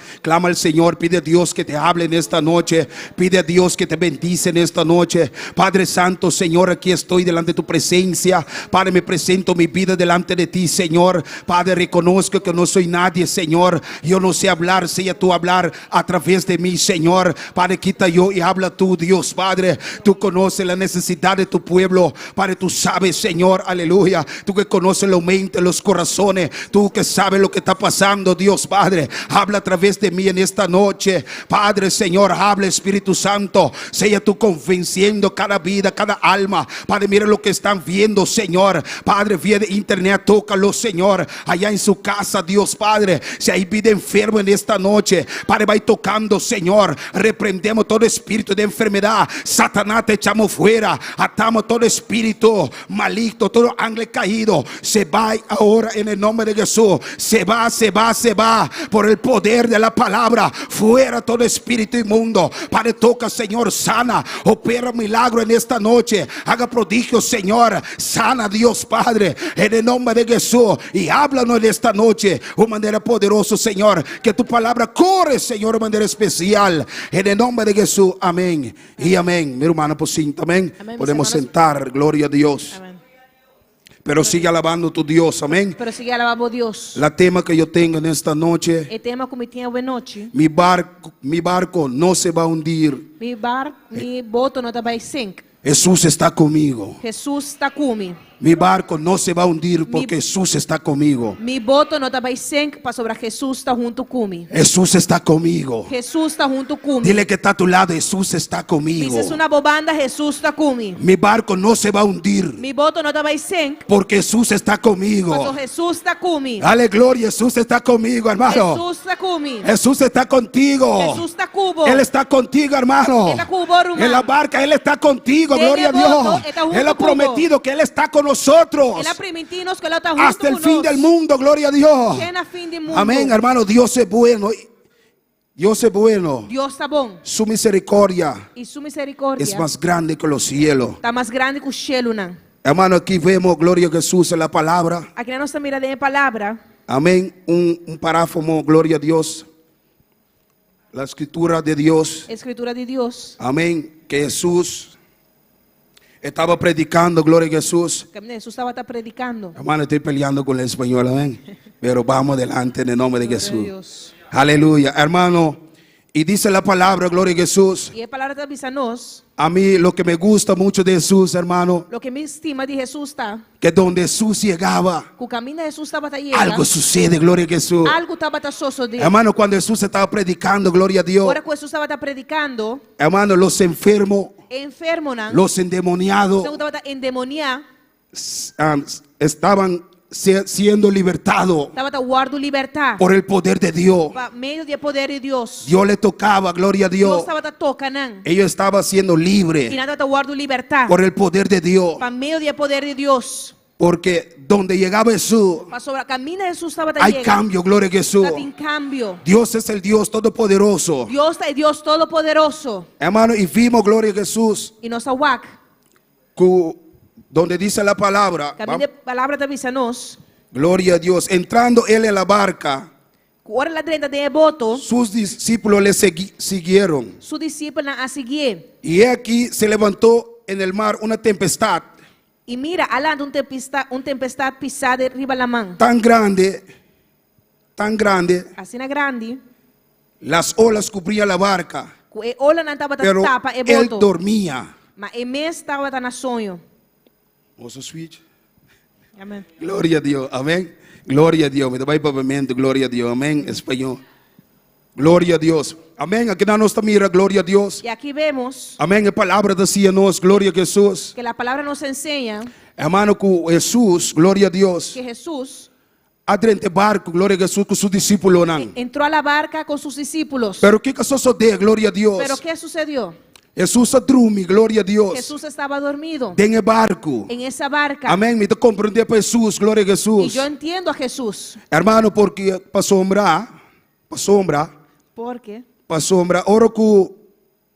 al Señor. Pide a Dios que te hable en esta noche. Pide a Dios que te bendice en esta noche. Padre Santo, Señor, aquí estoy delante de tu presencia. Padre, me presento mi vida delante de ti, Señor. Padre, reconozco que no soy nadie, Señor. Yo no sé hablar, sea tú hablar a través de mí, Señor. Padre, quita yo y habla tú, Dios, Padre. Tú conoces la necesidad de tu pueblo. Padre, tú sabes, Señor, aleluya. Tú que conoces la mente, los corazones. Tú que sabes lo que está pasando, Dios, Padre. Habla a través de mí en esta noche. Padre, Señor, habla, Espíritu Santo. Sea tú convenciendo cada vida, cada alma. Padre, mira lo que están viendo, Señor. Padre, vía de internet, tócalo, Señor. Allá en su casa, Dios, Padre. Si hay vida enfermo en esta noche, Padre, va tocando, Señor. Reprendemos todo espíritu de enfermedad. Satanás, te echamos fuera. Atamos todo espíritu maligno maligno, todo ángel caído, se va ahora en el nombre de Jesús. Se va, se va, se va por el poder de la palabra. Fuera todo espíritu inmundo. Padre, toca, Señor, sana, opera milagro en esta noche. Haga prodigio, Señor, sana, Dios Padre, en el nombre de Jesús. Y háblanos en esta noche de manera poderosa, Señor. Que tu palabra corre, Señor, de manera especial. En el nombre de Jesús, amén y amén. Mi hermano, pues sí, amén. Amén, mis Podemos hermanos. sentar, gloria a Dios. Amén. Pero sigue alabando a tu Dios, amén. Pero sigue alabando a Deus. La tema que yo tengo en esta noche, O tema como tinha hoje noite, mi barco no se va a hundir. mi boto não vai sink. Jesús está conmigo. Jesus está comigo. Mi barco no se va a hundir porque Jesús está conmigo. Mi boto não vai sink para sobre Jesus está junto comigo. Jesús está conmigo. Jesus está junto comigo. Dile que está a tu lado, Jesús está conmigo. Dices uma bobanda, Jesus está comigo. Mi barco no se va a hundir Mi boto não vai sink, porque Jesús está conmigo. porque Jesus está comigo. Dale gloria, Jesús está conmigo, hermano. Jesus está comigo. Jesús está contigo. Jesus está cubo. Él está contigo, hermano. Él está cubo, hermano. En la barca, Él está contigo, Él gloria a es voto, Dios. está junto Él ha cubo. prometido que Él está con nosotros Ele permitindo que ela está junto hasta el fin conosco. del mundo, gloria a Dios. Até na fim do mundo. Amén, hermano, Dios es bueno. Dios es bueno. Deus está bom. Su misericordia E sua misericórdia es más grande que los cielos. está mais grande que o cielo, não. Hermano, aquí vemos, gloria a Jesús en la palabra. Aqui na nossa mirada em palavra, Amén. Un paráfamo, gloria a Dios. La escritura de Dios. a escritura de Deus, Amén. Que Jesús estaba predicando, gloria a Jesús. que Jesus estava predicando. Hermano, estoy peleando con el español, amén. Pero vamos adelante en el nombre de Glória a Jesús. Deus. Aleluya, hermano. Y dice la palabra, gloria a Jesús. E a palavra está avisa nós, A mí lo que me gusta mucho de Jesús, hermano, o que me estima de Jesus está, que donde Jesús llegaba, que o caminho de Jesus estava algo sucede, gloria a Jesús. algo estava soso dele. Hermano, cuando Jesús estaba predicando, gloria a Dios, Agora que Jesus estava predicando, hermano, los enfermos, enfermo, não? los endemoniados Então estava endemoniado, estaban siendo libertados estava guardo libertar. por el poder de Dios. Por meio do poder de Deus. Dios le tocaba, gloria a Deus Dios. estava tocando. Ellos estaban siendo E libres nada está guardo libertar. por el poder de Dios. Por meio do poder de Deus. Porque donde llegaba Jesús, Para sobre a caminho de Jesus estava hay cambio, gloria a Jesús. Estava em cambio. Dios es el Dios todopoderoso. Deus é Deus todo-poderoso. Hermano, y vimos, gloria a Jesús, E nossa WAC, donde dice la palabra, caminho de palavra da visa nós, gloria a Dios, entrando él en la barca, hora lá dentro de boto, sus discípulos le siguieron. su discípulo a seguir. Y he aquí se levantó en el mar una tempestad E mira, além de tempestade pisada riba la mão. tan grande, Assim na grande, las olas cubrían la barca, que olha não estava pero tapa e él boto. dormía. Mas e mês estava na sonho. Oso switch. Amém. Gloria a Dios, amén. Gloria a Dios, me da pavimento, gloria a Dios, amén. Español. Gloria a Dios, amén. Aquí na nossa mira, gloria a Dios. E aqui vemos Amém. A palavra decía-nos, glória a Jesus. que a palavra nos ensina Hermano, que Jesus, glória a Deus, que Jesus adrente barco, glória a Jesus, com seus discípulos. entrou a la barca com seus discípulos. Pero que sucede, glória a Deus? Pero ¿qué sucedió? Jesus dorme, glória a Deus, Jesús estaba dormido em barco. en esa barca. Amém. Me compreender para Jesus, glória a Y Jesus. yo entiendo a Jesús. Hermano, porque para sombra, Porque, ora que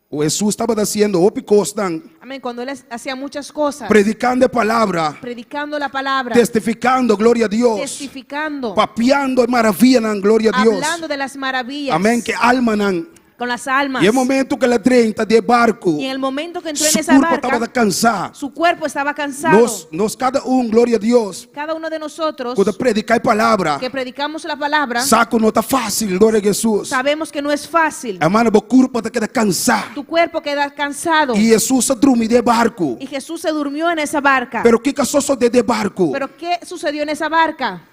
o Jesus estava fazendo o picostan, amén, cuando él hacía muchas cosas, predicando a palavra, predicando la palabra, testificando, glória a Deus, testificando, papiando a maravilha, glória a Deus. hablando de las maravillas Amém. Que alma não. con las almas. E é momento que ela 30 de barco, Y en el momento que entró en su esa corpo estava barca, cansado. su cuerpo estaba cansado. Nós cada glória a Deus, Cada uno de nosotros quando predicar a palavra, que predicamos la palabra, saco não está fácil, glória a Jesus. sabemos que no es fácil. Hermano, o corpo está queda cansado. Tu cuerpo queda cansado. E Jesus dorme de barco. Y Jesús se durmió en esa barca. Pero que só de barco? Pero ¿qué sucedió en esa barca?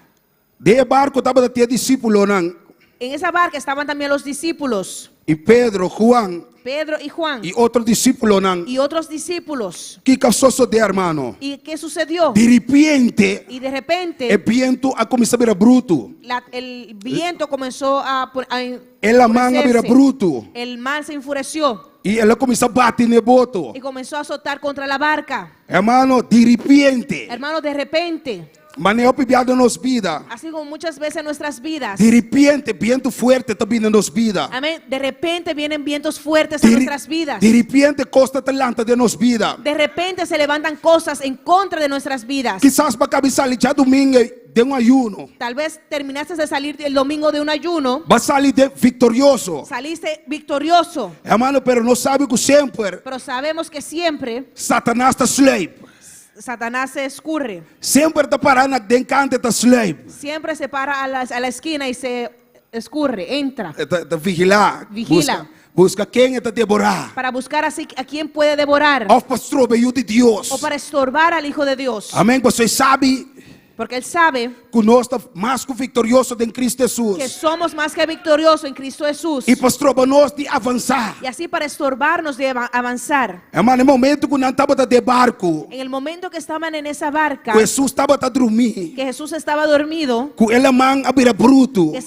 De barco estava de discípulo, não. En esa barca estaban también los discípulos, E Pedro, Juan Pedro y Juan, e outro discípulo não. y otros discípulos. Que causou de hermano? ¿Y qué sucedió? De repente, Y de repente o vento a começar a virar bruto. el viento comenzó a Ela manga vira enfurecerse. bruto. El mar se enfureció E ela começou a bater no boto. y comenzó a azotar contra la barca. Hermano, de repente, Hermanos, de repente, manejo pibiado nos vida. así como muchas veces en nuestras vidas, De repente, viento fuerte está vindo nos vida. amén, de repente vienen vientos fuertes a nuestras vidas. De repente, costa talanta de nos vida. De repente se levantan cosas en contra de nuestras vidas. Quizás para cabeçar já domingo de ayuno. Tal vez terminaste de salir el domingo de un ayuno, Va a salir victorioso. saliste victorioso, Hermano, pero no sabe que siempre pero sabemos que siempre Satanás está slave. Satanás se escurre. Sempre está parando de encante está slave. Siempre se para a la esquina y se escurre, entra, Está vigilar. Vigila. Busca quem está devorar. para buscar así a quién puede devorar Of pastor veio de Deus. o para estorbar al Hijo de Dios. Amém. Você sabe Porque Él sabe que nós estamos mais que vitorioso em Cristo que Jesus. somos más que victoriosos en Cristo Jesús. E pastor, para nós de avançar. Y así para estorbarnos de avanzar. Hermano, no momento que não estava de barco, En el momento que estaban en esa barca, que Jesus estava a dormir, que Jesús estaba dormido, que ele man a virar bruto. que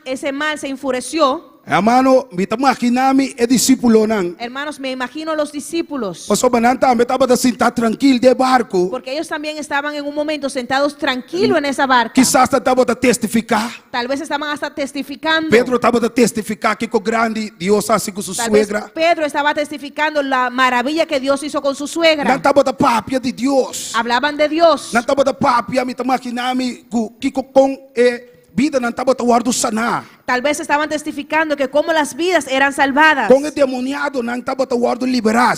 ese mal se enfureció. Hermano, me está imaginando é discípulo não. Hermanos, me imagino los discípulos, Pastor Bananta, me estava a sentar tranquilo de barco. porque ellos también estaban en un momento sentados tranquilos en esa barca. Quizás estava a testificar. Tal vez estaban hasta testificando. Pedro estava a testificar que o grande Deus assim com sua Tal vez suegra. Pedro estaba testificando la maravilla que Dios hizo con su Não suegra. estava a papia de Deus. Hablaban de Dios. Não estava a papia, me está imaginando que com vida não estava a guardar sanar. Tal vez estaban testificando que como las vidas eran salvadas. Com o demoniado não estava a guardar liberar.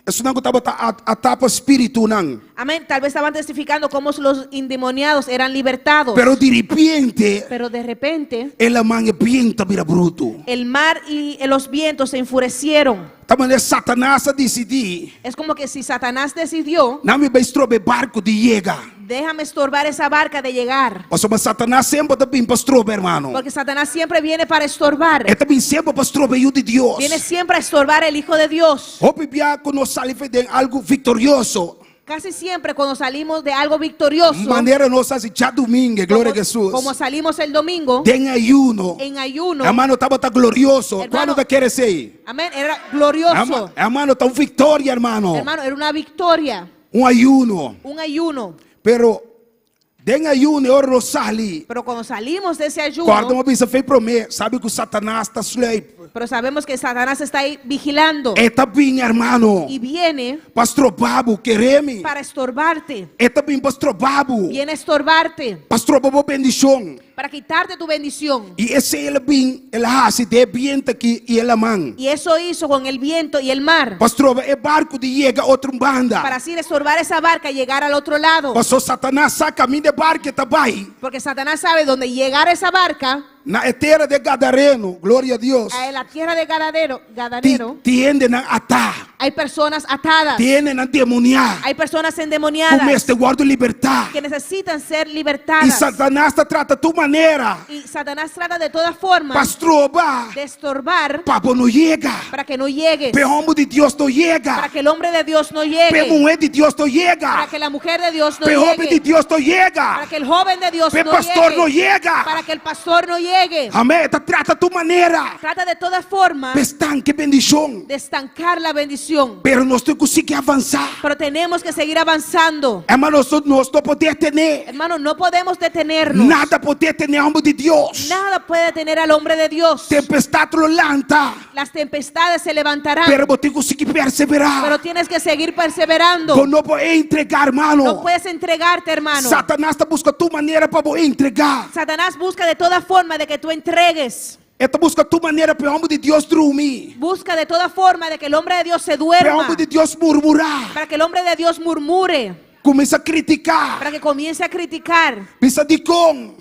Isso não estava a tapa espírito não. Amén. Tal vez estaban testificando cómo los endemoniados eran libertados. Pero de repente, Pero de repente, ela man viento vira bruto. el mar y los vientos se enfurecieron. Também Satanás a decidir. Es como que si Satanás decidió, Não me vai estrobe barco de llega. déjame estorbar esa barca de llegar. Ou seja, Satanás sempre está bem para estrobe, hermano. Porque Satanás siempre viene para estorbar. É também sempre para estrobe de Deus. Viene siempre a estorbar el Hijo de Dios. O biblia quando sale de algo vitorioso. Casi siempre cuando salimos de algo victorioso, Maneira nós assim, já domingo, glória a Jesus. como salimos el domingo Tem ayuno. en ayuno, Hermano, estava tá glorioso. Hermano, Quando te quer ser? amén, era glorioso. Hermano, tá vitória, hermano. Hermano, era una victoria, Ayuno. un ayuno. Pero tem ayuno, eu não sali. Pero cuando salimos de ese Guarda ayuno, uma vez, fez promessa. Sabe que o Satanás está slave. pero sabemos que Satanás está ahí vigilando É também, hermano. y viene Pastor Babu, quereme. para estorbarte, É também, Pastor Babu. viene a estorbarte, Pastor Babu, bendição. para quitarte tu bendición. E esse ele bem, ele hace de viento aqui e ele man. Y eso hizo con el viento y el mar, Pastor, é barco de chega outra banda. para así estorbar esa barca y llegar al otro lado. Pastor, Satanás saca a mim de barco também. Porque Satanás sabe dónde llegar esa barca, Na terra de Gadareno, glória a Deus. a la tierra de Gadanero, Tiende na atar. hay personas atadas, Tiende na demoniar. hay personas Com endemoniadas este guarda libertar. que necesitan ser E libertadas. Satanás te trata tu maneira. Y Satanás trata de todas formas Pastor, de estorbar papo não chega. para que no llegues, Perromo de Deus não para chega. que el hombre de Dios no llegue, Permoé de Deus não para chega. que la mujer de Dios no Perromo de llegue, Deus não para chega. que el joven de Dios Pe no pastor não llegue, chega. para que el pastor no llegue. Amém. Te trata tu maneira. Trata de todas formas Estanque bendição. de estancar la bendición. Pero nós temos que conseguir avançar. Pero tenemos que seguir avanzando. Hermanos, nós não podemos ter Hermano, no podemos detenernos. nada poder ter homem de Deus. Nada puede detener al hombre de Dios. Tempestade rolanta. Las tempestades se levantarán, Pero você tem que conseguir perseverar. pero tienes que seguir perseverando. Você não pode entregar, hermano. No puedes entregarte, hermano. Satanás está buscando tu maneira para você entregar. Satanás busca de toda forma de que tú entregues. Ele busca tu maneira para o homem de Deus dormir. Busca de toda forma de que el hombre de Dios se Para o duerma. homem de Deus murmurar. Para que el hombre de Dios murmure. Começa a criticar. Para que comience a criticar. Pensa de com.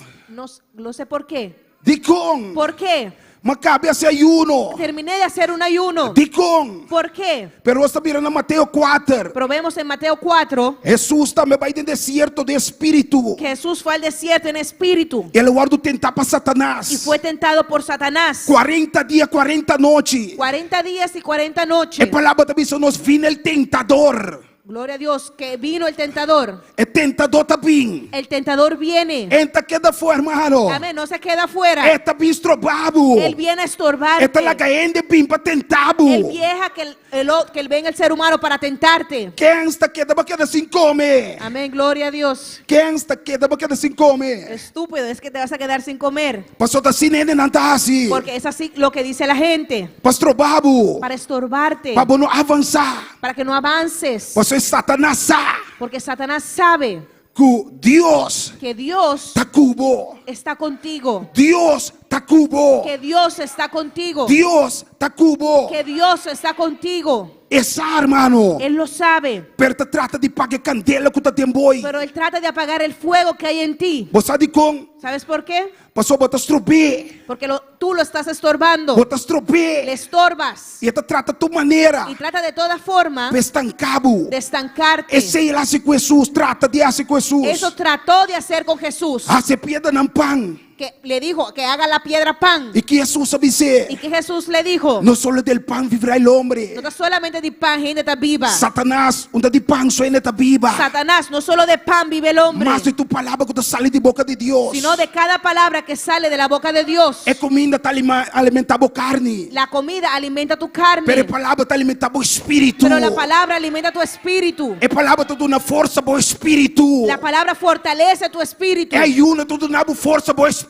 No sé por qué. De com. ¿Por qué? Macabe esse ayuno. terminé de hacer un ayuno. Dicon. ¿Por qué? Pero você vira na Mateus 4. Pero vemos en Mateo 4 Jesus também vai no deserto de espírito. que Jesús fue al desierto en espíritu Ele guarda tentar para y Satanás. fue tentado por Satanás. 40 dias, 40 noites. 40 días y 40 noches. A palavra também só nos vina el tentador. Gloria a Dios, que vino el tentador. É tentador também. El tentador viene. Enta queda fora, hermano. Amén, no se queda afuera. É também estrobado. Él viene a estorbarte. Esta la caende bem para tentabo. Él viaja que él venga el ser humano para tentarte. Quem está queda para queda sin come. Amén, gloria a Dios. Quem está queda para queda sin come. Estúpido, es que te vas a quedar sin comer. Pastor da sinene nantasi. Porque es así lo que dice la gente. Pastor babu. Para estorbarte. Para não avançar. Para que no avances. Você Satanás sabe Porque Satanás sabe que Deus que Dios está cubo. está contigo. Deus está cubo. Que Dios está contigo. Deus está cubo. Que Dios está contigo. Essa hermano. Él lo sabe. Perta trata de pagar candela que tá temboi. Pero Él trata de apagar el fuego que hay en ti. Você sabe como? ¿Sabes por qué? Pastor bota strobé. Porque tú lo estás estorbando. Bota Le strobé. estorbas. E ela trata tu maneira. Y trata de toda forma Pestancabo. de estancarte. Esse ele hace com Jesus. Trata de hacer com Jesus. Eso trató de hacer con Jesús. Hace piedra nam pan. Que le dijo que haga la piedra pan. E que Jesus sabe Y dizer. que Jesús le dijo, Não só del pan viverá el hombre. no solamente de pan gente está viva. Satanás, onde de pan só ele está viva. Satanás, no solo de pan vive el hombre, Mas de tu palavra que sale de boca de Deus. sino de cada palabra que sale de la boca de Dios. É comida tá alimentando carne. La comida alimenta tu carne, Pero a palavra tá alimentando o espírito. pero la palabra alimenta tu espíritu. A palavra tá dando força para o espírito. La palabra fortalece tu espíritu. É ayuno tá dando força para o espírito.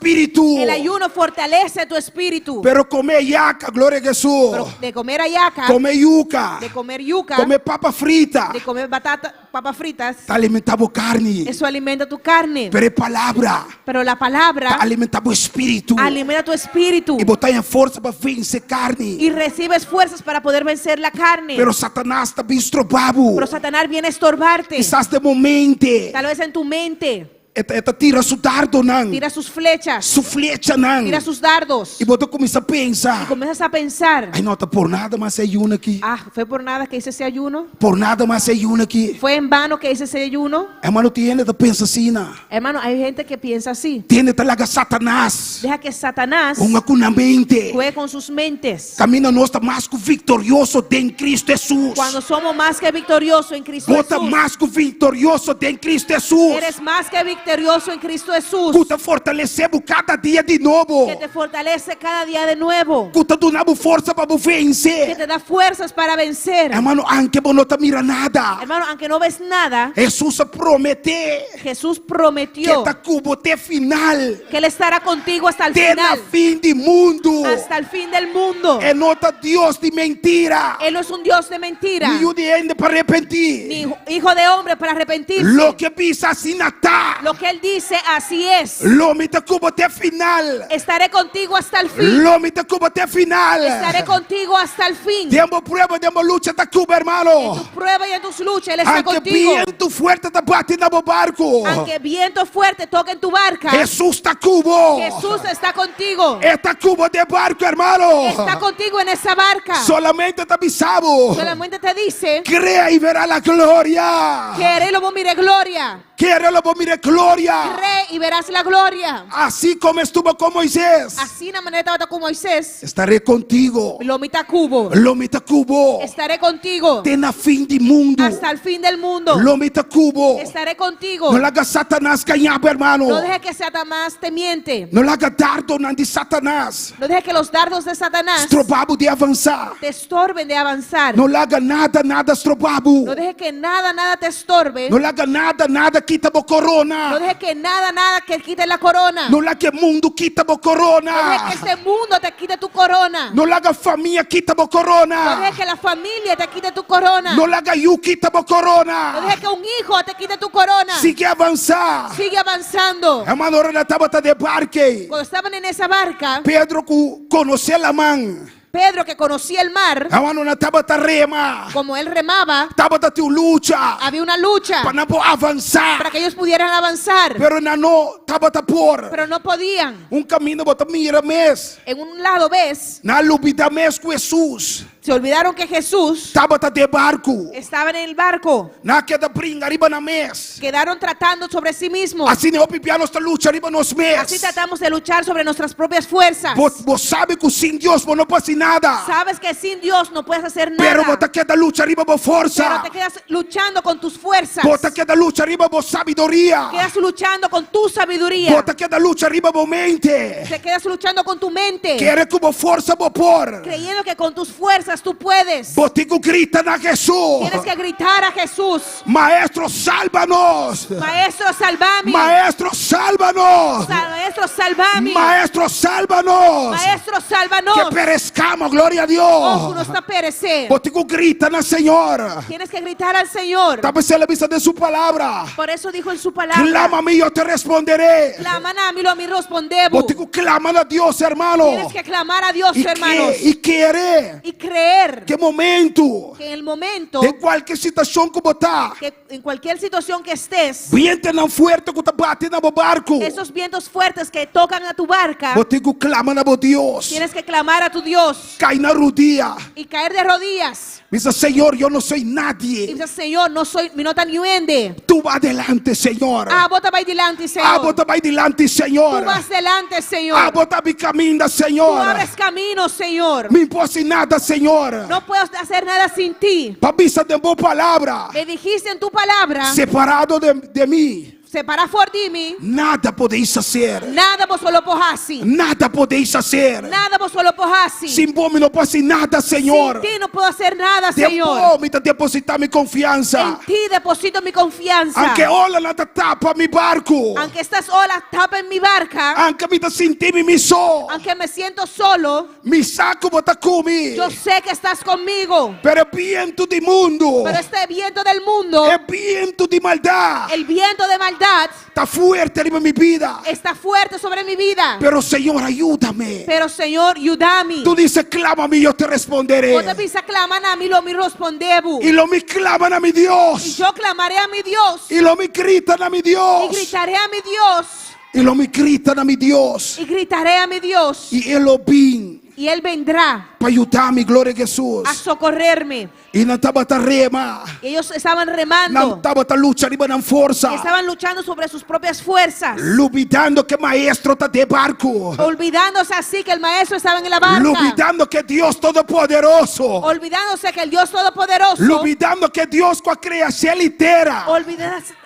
El ayuno fortalece tu espíritu. Pero comer yaca, glória a Jesus. Pero de comer ayaca, Comer yuca. de comer yuca, Comer papa frita. de comer batata, papas fritas, Tá alimentando carne. eso alimenta tu carne. Pero a palavra Pero la tá palabra alimentando o espírito. alimenta tu espíritu E botar em força para vencer carne. y recibes fuerzas para poder vencer la carne. Pero Satanás está bem estrobado. Pero Satanás viene a estorbarte. Quizás de momento. Tal vez en tu mente Esta tira su dardo não. tira sus flechas, Su flecha não. tira sus dardos E você começa a pensar. y comienzas a pensar, Ai, não, tá por nada mais ayuno aqui. ¿fue por nada que hice ese ayuno? Por nada mais ayuno aqui. ¿Fue en vano que hice ese ayuno? Hermano, tiene de pensa assim, não. Hermano, hay gente que piensa así. Tiene talaga Satanás. Deja que Satanás Com a mente. juegue con sus mentes. Camina nós tá mais que vitorioso em Cristo Jesus. Cuando somos más que victoriosos en Cristo Bota Jesús, mais que vitorioso em Cristo Jesus. eres más que victorioso en Cristo Jesús, Cuta fortalecemos cada dia de novo. que te fortalece cada día de nuevo, Cuta donamos força para que vencer. te da fuerzas para vencer. Hermano, aunque vos não tá mira nada. Hermano, aunque no ves nada, Jesus promete Jesús que prometió está cubo até final. que Él estará contigo hasta el Até na final, fim do mundo. hasta el fin del mundo. É nota Deus de mentira. Él no es un Dios de mentira, Ni de ainda para arrepentir. ni hijo de hombre para arrepentirse. Lo que pisa assim tá. Lo que Él dice, así es. Lo me tá cubo até final. Estaré contigo hasta el fin. Lo me tá cubo até final. Estaré contigo hasta el fin. Demos prueba, demos lucha, tá cubo, En hermano. tus pruebas y en tus luchas, Él está Aunque contigo. viento fuerte tá batendo no barco. Aunque viento fuerte toque en tu barca, Jesus tá cubo. Jesús está contigo. Está cubo de barco, hermano. Está contigo en esa barca. Solamente te avisamos. Solamente te dice, Crea y verá la gloria. queré lo mire gloria. Quiere lo mire gloria. Cree y verás la gloria. Así como estuvo con Moisés. Así na manera estaba con Moisés. Estaré contigo. Lomita cubo. Lomita cubo. Estaré contigo Tena fin de mundo. hasta el fin del mundo. Lomita cubo. Estaré contigo. No le haga Satanás cañabo, hermano. No deje que Satanás te miente. No le haga dardo de Satanás. No deje que los dardos de Satanás Estrobabo de avanzar. te estorben de avanzar. No le haga nada estrobabo. No deje que nada te estorbe. No le haga nada quita bo No corona. deje que nada que quite la corona. No le haga mundo quita bo No deje que corona. este mundo te quite tu corona. No le haga familia quita bo No corona. deje que la familia te quite tu corona. No le haga you quita bo No corona. deje que un hijo te quite tu corona. Sigue avanzar. Sigue avanzando. Hermano, ahora estaba de barque. Cuando estaban en esa barca, Pedro conocía la man. Pedro, que conocía el mar, Awano na tabata rema. como él remaba, Tabata tu lucha. había una lucha Para po avanzar. para que ellos pudieran avanzar, Pero no tabata por. pero no podían. Caminho bota mira mes. En un lado ves, Na lubida mes com Jesus. se olvidaron que Jesús Tabata de barco. estaba en el barco. Na queda brinca arriba na mes. Quedaron tratando sobre sí mismos. Assim ne hopi piano esta lucha arriba nos mes. Así tratamos de luchar sobre nuestras propias fuerzas. Vos sabe que sin Dios vos no pasa nada. Sabes que sin Dios no puedes hacer Pero nada, vos queda lucha arriba por pero força. te quedas luchando con tus fuerzas. Vos queda lucha arriba por sabedoria. Quedas luchando con tu sabiduría. Vos queda lucha arriba por mente. Te quedas luchando con tu mente, Quer que vos força por por. creyendo que con tus fuerzas tú puedes. Vos tico grita na Jesus. Tienes que gritar a Jesús: Maestro, sálvanos. Maestro, salvame. Maestro, sálvanos. Maestro, salvame. Maestro, sálvanos. Maestro, sálvanos. Que perezcamos, gloria a Oh, Dios. no está perecer. Vos tico grita na Senhor. Tienes que gritar al Señor. Talvez se le vista de su palabra. Por eso dijo en su palabra: Clama-me e eu te responderé. claman a mí, lo a mí respondemos. Vos tico clamando a Dios, hermano. Tienes que clamar a Dios, hermanos, E querer y creer que momento que en el momento, de qualquer situação que botar, que en cualquier situación que estés, viento não fuerte que tá batendo no barco, esos vientos fuertes que tocan a tu barca, vos tico clamando a Deus. tienes que clamar a tu Dios Cai na rodilha. y caer de rodillas. Dice, Senhor, eu não sou Y nadie. dices: Señor, no soy, mi nota ni uende. Tu vai adelante, Senhor. Bota vai delante, Ah, Señor. bota vai delante, Senhor. Tú vas delante, Ah, Señor. bota mi caminho, Tú Senhor. abres camino, Señor. Me impõe nada, Senhor. No puedo hacer nada sin ti. Pabisa de boa palavra. Me dijiste en tu palabra: Separado de mim, separa fuera de mí, nada podeis fazer. nada vos solo pojasi. Nada podeis fazer. Nada vos solo pojasi. Sem bom não posso fazer nada, Senhor. Sin ti no puedo hacer nada, De Señor. bom me depositar minha En confiança. ti deposito mi confianza. Aunque ola na tapa mi barco. Aunque estas olas tapen mi barca, Aunque me sentir me só. aunque me siento solo, Me saco botar comigo. yo sé que estás conmigo. Pero el viento del mundo, Pero este viento del mundo, el viento de maldad, el viento de maldad, está fuerte en mi vida. está fuerte sobre mi vida. Pero Señor, ayúdame. Pero Señor, ayúdame. Tú dices, clámame y yo te responderé. Vos te pisa claman a mí, lo mi respondebu. Y lo me claman a mi Y Dios. yo clamaré a mi Dios. Y lo me gritan a mi Y Dios. gritaré a mi Dios. Y lo me gritan a mi Dios. Y gritaré a mi Dios. Y Él lo vin Y Él vendrá para ayudarme, gloria a Jesús. a socorrerme. Y no estaba tan rema. Ellos estaban No remando. estaba tan lucha, ni tan fuerza. Estaban luchando sobre sus propias fuerzas. Olvidando que maestro está de barco. Olvidándose así que el maestro estaba en la barca. Olvidando que Dios Todopoderoso. Olvidándose que el Dios Todopoderoso. Olvidando que Dios con la creación entera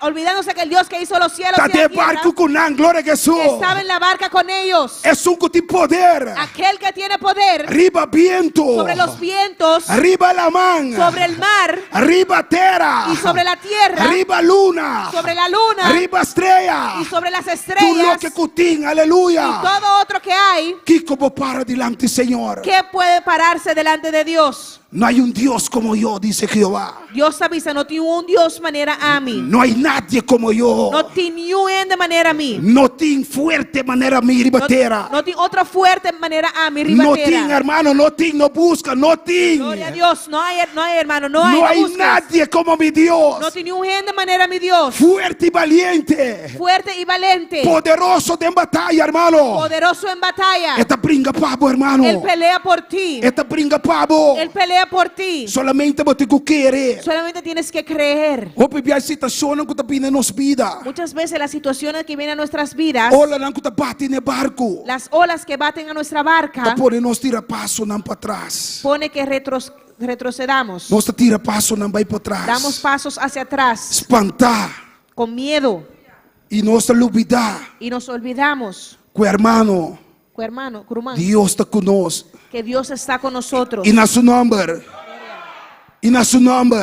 Olvidándose que el Dios que hizo los cielos está y la de tierra barco con la gloria a Jesús. estaba en la barca con ellos. Es un que tiene poder. Aquel que tiene poder Arriba viento. sobre los vientos, Arriba la man. sobre el mar Arriba tierra. y sobre la tierra, Arriba luna. sobre la luna Arriba estrella. y sobre las Tú lo estrellas que cutín, y aleluya. todo otro que hay. ¿Qué como para delante, Señor? ¿Qué puede pararse delante de Dios? No hay un Dios como yo, dice Jehová. Dios avisa, no tiene un Dios manera a mí. No hay nadie como yo. No tiene un de manera a mí. No tiene fuerte manera mi ribatera. No tiene otra fuerte manera a mi No tiene, ribatera. hermano, no tiene, no busca, no Gloria a tiene. Dios, no hay hermano, no hay, No hay busques. nadie como mi Dios. No tiene un de manera a mi Dios. Fuerte y valiente. Fuerte y valiente. Poderoso de batalla, hermano. Poderoso en batalla. Esta brinca pavo, hermano. Él pelea por ti. Esta brinca pavo. Él pelea por ti. Solamente vos tengo que querer. Solamente tienes que creer. O pipiar situação que tá vindo nos vida. Muchas veces las situaciones que vienen a nuestras vidas, Olha não que tá bate no barco. las olas que baten a nuestra Tá barca, por nós tira passo não para trás. pone que retrocedamos. Nós tira passo não vai para trás. Damos pasos hacia atrás Espantar con miedo e nós olvidar y nos olvidamos, que hermano, hermano, Curumán, Deus está conosco. que Dios está con nosotros. E na seu nome. E na seu nome.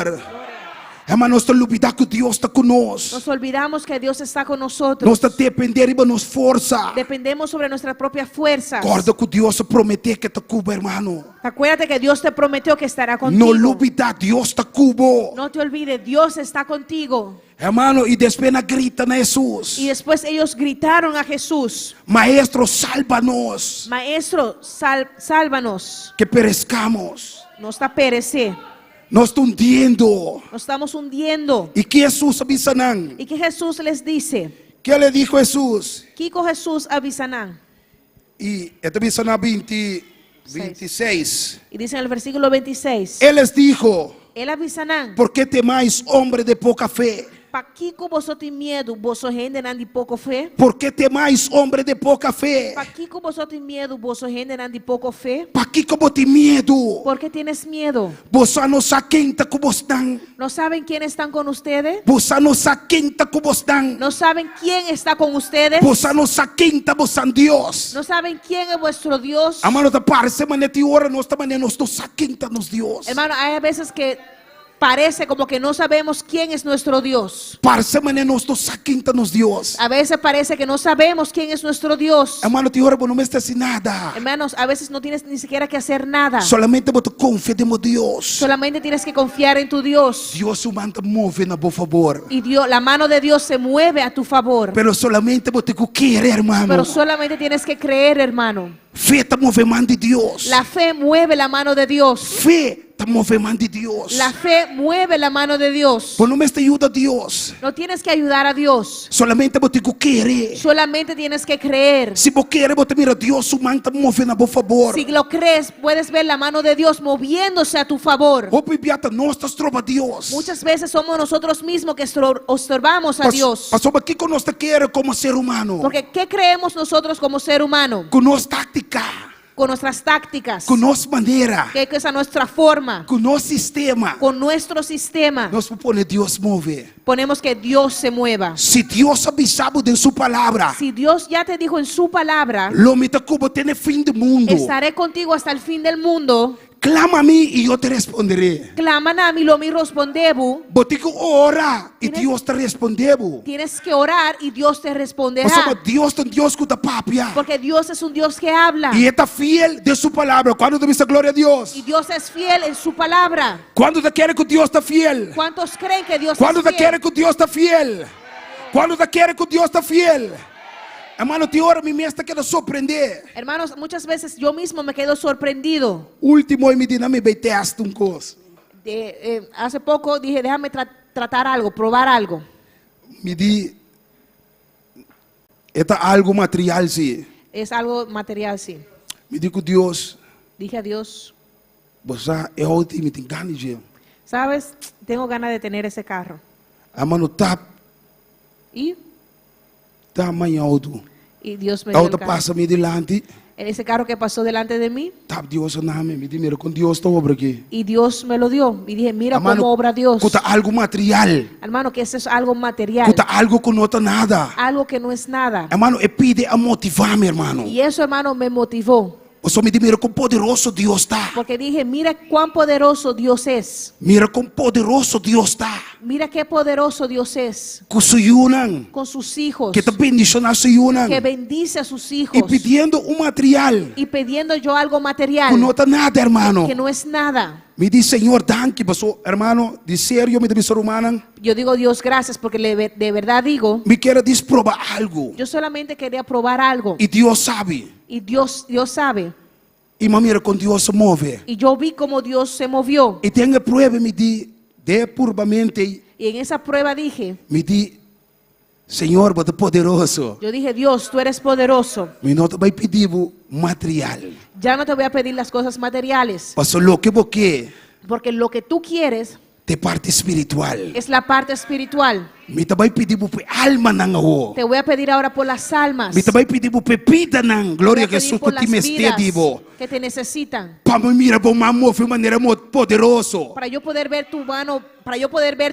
Hermano, nós estamos olvidando que Deus está conosco. Nos olvidamos que Dios está con nosotros. Nós estamos dependendo de nossa força. Dependemos sobre nuestras propias fuerzas. Acorda que Deus prometeu que está cubo, hermano. Acuérdate que Dios te prometió que estará Não contigo. olvida, Deus está cubo. No te olvides, Dios está contigo. Hermano, e depois grita na Jesus. Y después ellos gritaron a Jesús: Maestro, salva-nos, Maestro, sálvanos. que perezcamos. Nos está perecer. Nós estamos hundindo. Nos estamos hundiendo. E que Jesus avisanão? Y que Jesús les dice, Que le dijo Jesus? Kiko Jesús avisanán. E esta avisanã 26. Y dice en el versículo 26, Ele les dijo: Él avisanán, por que temais, homem de pouca fé? pa Kiko vosotros tienen miedo, vosotros gente de poco fe. Por que temais, homem de pouca fé? Pa Kiko vosotros tienen miedo, vosotros gente de poco fe. Para que como tem medo? ¿Por qué tienes miedo? Você não sabe quem está com você. ¿No saben quién están con ustedes? Você não sabe quem está com você. ¿No saben quién está con ustedes? Você não sabe quem está você Deus. ¿No saben quién es vuestro Dios? Amado, te parece manete hora nós também nós não sabe quem está nos Deus. Hermano, hay veces que parece como que no sabemos quién es nuestro Dios. Parece manete nós não sabe quem está nos Deus. A veces parece que no sabemos quién es nuestro Dios. Amado, te hora não me está assim nada. Hermanos, a veces no tienes ni siquiera que hacer nada. Solamente você confia em Deus. Solamente tienes que confiar en tu Dios. Deus o manda mover na boa favor. Y Dios, la mano de Dios se mueve a tu favor. Pero solamente você que querer, hermano. Pero solamente tienes que creer, hermano. Fé está movimento de Deus. La fe mueve la mano de Dios. Fé está movimento de Deus. La fe mueve la mano de Dios. Por não me está ajuda Deus. No tienes que ayudar a Dios. Solamente você que querer. Solamente tienes que creer. Se você querer, você mira Deus o manda mover na boa favor. Si lo crees, puedes ver la mano de Dios moviéndose a tu favor. O pibiata nós estamos trova Deus. Muchas veces somos nosotros mismos que estorbamos a Dios. Passou aqui que nós te querer como ser humano. Porque ¿qué creemos nosotros como ser humano? Com nossa tática, Con nuestras tácticas, com nossa maneira, que es a nuestra forma, com nosso sistema. con nuestro sistema. Nós podemos Deus mover. Ponemos que Dios se mueva. Se Deus avisado de sua palavra, Si Dios ya te dijo en su palabra, lo mita como tem fim do mundo. estaré contigo hasta el fin del mundo, Clama a mim e eu te responderei. claman a mí, lo mi respondebu. Botico ora e Deus te respondeu. Tienes que orar y Dios te responderá. Mas Deus tem Deus que te papia. Porque Dios es un Dios que habla. E está fiel de sua palavra. Quando te dice glória a Deus? Y Dios es fiel en su palabra. Quando te quer que Deus está fiel? ¿Cuántos creen que Dios Quando es te fiel? quer que Deus está fiel? Quando te quer que Deus está fiel? Hermano, te ora, me está querendo surpreender. Hermanos, muchas veces yo mismo me quedo sorprendido. Último, me diz, me testa coisa. Hace poco dije, déjame tratar algo, probar algo. Me diz, é algo material, sim. Es algo material, sí. Me diz que Deus, Dije a Dios, você é o time, tem ganas de. ¿sabes? Tengo ganas de tener ese carro. Hermano, tá amanhã auto. Y Dios me dio Auto el carro. passa me delante. En ese carro que pasó delante de mí, Tá Deus na me diz, mira, com Deus está obra aqui. y Dios me lo dio. Y dije, mira Hermano, cómo obra Dios. Cuta algo material. Hermano, que eso es algo material. Cuta algo que não está nada. Algo que no es nada. Hermano, pide a motivar-me, hermano. Y eso, hermano, me motivó. Você me diz, mira, quão poderoso Deus está. Porque dije, mira cuán poderoso Dios es. Mira, quão poderoso Deus está. Mira qué poderoso Dios es. Com seu Yunan. Con sus hijos. Que te bendicionar seu Yunan. Que bendice a sus hijos. E pedindo material. Y pidiendo yo algo material. Que não está nada, hermano. Que no es nada. Me diz, Senhor, danke, pastor, hermano, de sério, me diz, humana. Yo digo, Dios, gracias, porque de verdad digo, Me quer desprovar algo. yo solamente quería probar algo. E Deus sabe. Y Dios sabe. E mira, com Deus se move. Y yo vi cómo Dios se movió. E tem a prova, me diz, puramente, Y en esa prueba dije, me diz, Senhor, você é poderoso. yo dije, Dios, tú eres poderoso. Me não vai pedir material. Ya no te voy a pedir las cosas materiales. Pastor, lo que você quer, Porque lo que tú quieres de parte espiritual. es la parte espiritual. Me vai pedir por alma não. Te voy a pedir ahora por las almas. Me vai pedir por vida não. Glória a Voy a pedir Jesus por por ti las me vidas. divo. que te necesitan. Para mira bom mover de maneira poderosa. Para yo poder ver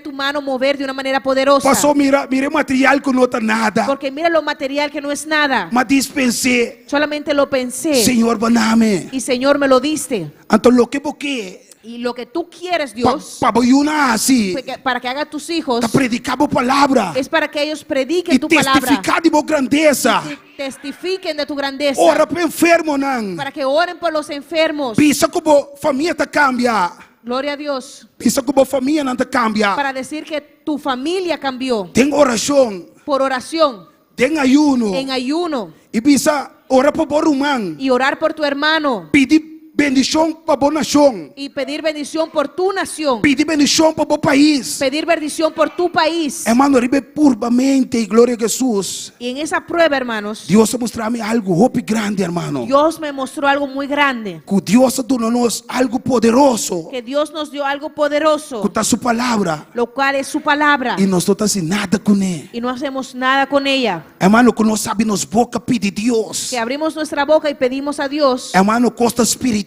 tu mano mover de una manera poderosa. Pastor, mira material que não tá nada. Porque mira lo material que no es nada. Mas dispensei, Solamente lo pensé. Senhor, baname. Y Señor me lo diste. Então lo que porque Y lo que tú quieres, Dios, para boiuna assim, para que haga tus hijos, tá predicar a palavra es para que ellos prediquen e tu palabra. testificar de boa grandeza. Y testifiquen de tu grandeza. Ora para enfermo não. Para que oren por los enfermos. Pensa como família tá cambia. Gloria a Dios. Pensa como família não tá cambia. Para decir que tu familia cambió Tem oração, por oración, tem ayuno. en ayuno, E pensa ora para borumang. y orar por tu hermano, Pedir bendição para boa nação. y pedir bendición por tu nación, Pedir bendição para o país. pedir bendición por tu país. Hermano, ribe puramente y gloria a Jesús. Y en esa prueba, hermanos, Dios mostrarme algo hope grande, hermano. Dios me mostró algo muy grande. Que Dios nos algo poderoso. Que Dios nos dio algo poderoso, Que está su palabra. lo cual es su palabra, Y nosotros no hacemos nada con él. y no hacemos nada con ella. Hermano, que no sabe nos boca pedir Dios. Que abrimos nuestra boca y pedimos a Dios Hermano, costa espiritual.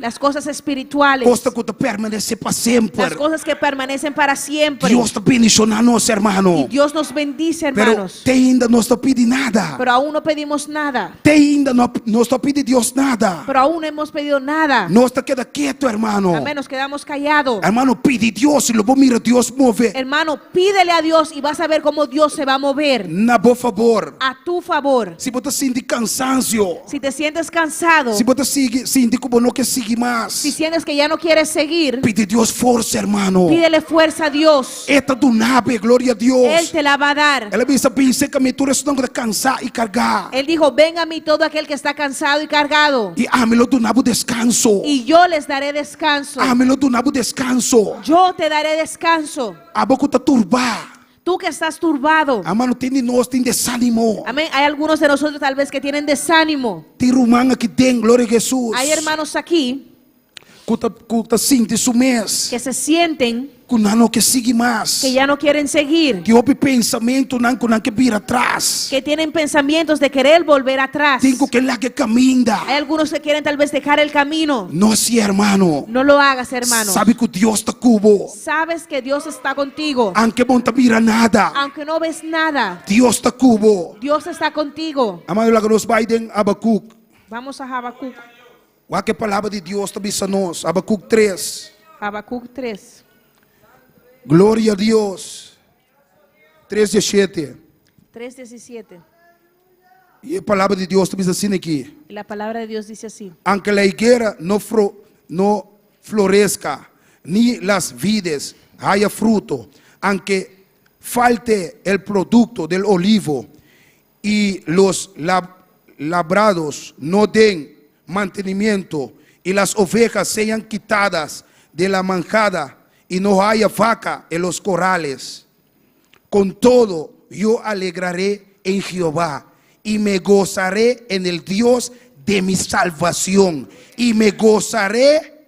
las cosas espirituales, Costa que te permanece para siempre. las cosas que permanecen para siempre. Dios está bendicionándonos, Y hermano. Dios nos bendice, Pero hermanos. te ainda no está pidiendo nada. Pero aún no pedimos nada. Te ainda no está pidiendo Dios nada. Pero aún no hemos pedido nada. No está queda quieto, hermano. Amén, nos quedamos callados. Hermano, pide Dios y luego mira Dios mover. Hermano, pídele a Dios y vas a ver cómo Dios se va a mover Na por favor. a tu favor. Se você sentir cansancio, Si te sientes cansado, se você sentir como não quer seguir mais, si sientes que ya no quieres seguir, pide Deus força, hermano. pídele fuerza a Dios. Esta do nave, glória a Él Deus. te la va a dar. Ela pensa bem, sei que a mentura isso não vai cansar e cargar. Él dijo, venga a mí todo aquel que está cansado y cargado, E amelo do nabo descanso. y yo les daré descanso. Amelo do nabo descanso. Yo te daré descanso. A boca tá turbar. Tú que estás turbado. Amano, tem de nós, tem desânimo. Amén. Hay algunos de nosotros tal vez que tienen desánimo. Tem rumanga que tem, glória a Jesus. Hay hermanos aquí Cuta sente isso mês. que se sienten Que não quer seguir mais. que ya no quieren seguir, Que houve pensamento não que vir atrás. que tienen pensamientos de querer volver atrás. Tengo que lá que caminha. Hay algunos que quieren tal vez dejar el camino. No, sí, hermano. No lo hagas, hermano. Sabe que Dios está cubo. Sabes que Dios está contigo. Aunque no te mira nada. Aunque no ves nada, Dios está cubo. Dios está contigo. Amado, lá que nos Biden, Habacuc. Vamos a Habacuc. O que a palavra de Deus está a nós. Habacuc 3. Habacuc 3. Glória a Deus. 3:17. 3:17. E a palavra de Deus está assim aqui. Y la palabra de Dios dice así. Aunque a higuera no florezca, ni las vides haya fruto, aunque falte el producto del olivo y los labrados no den mantenimiento y las ovejas sean quitadas de la manjada y no haya vaca en los corrales. Con todo yo alegraré en Jehová y me gozaré en el Dios de mi salvación. Y me gozaré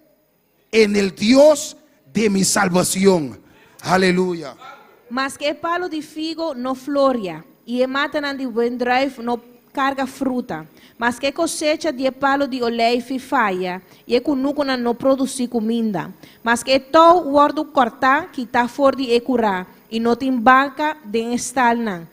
en el Dios de mi salvación. Aleluya. Mas que palo de figo no floria, y el matanan de buen drive no carga fruta. Mas que cosecha de palo de olive falha, e cunucuna no produzir comida. Mas que todo guardo cortar, quitar for de curar, e no te banca de estalnan.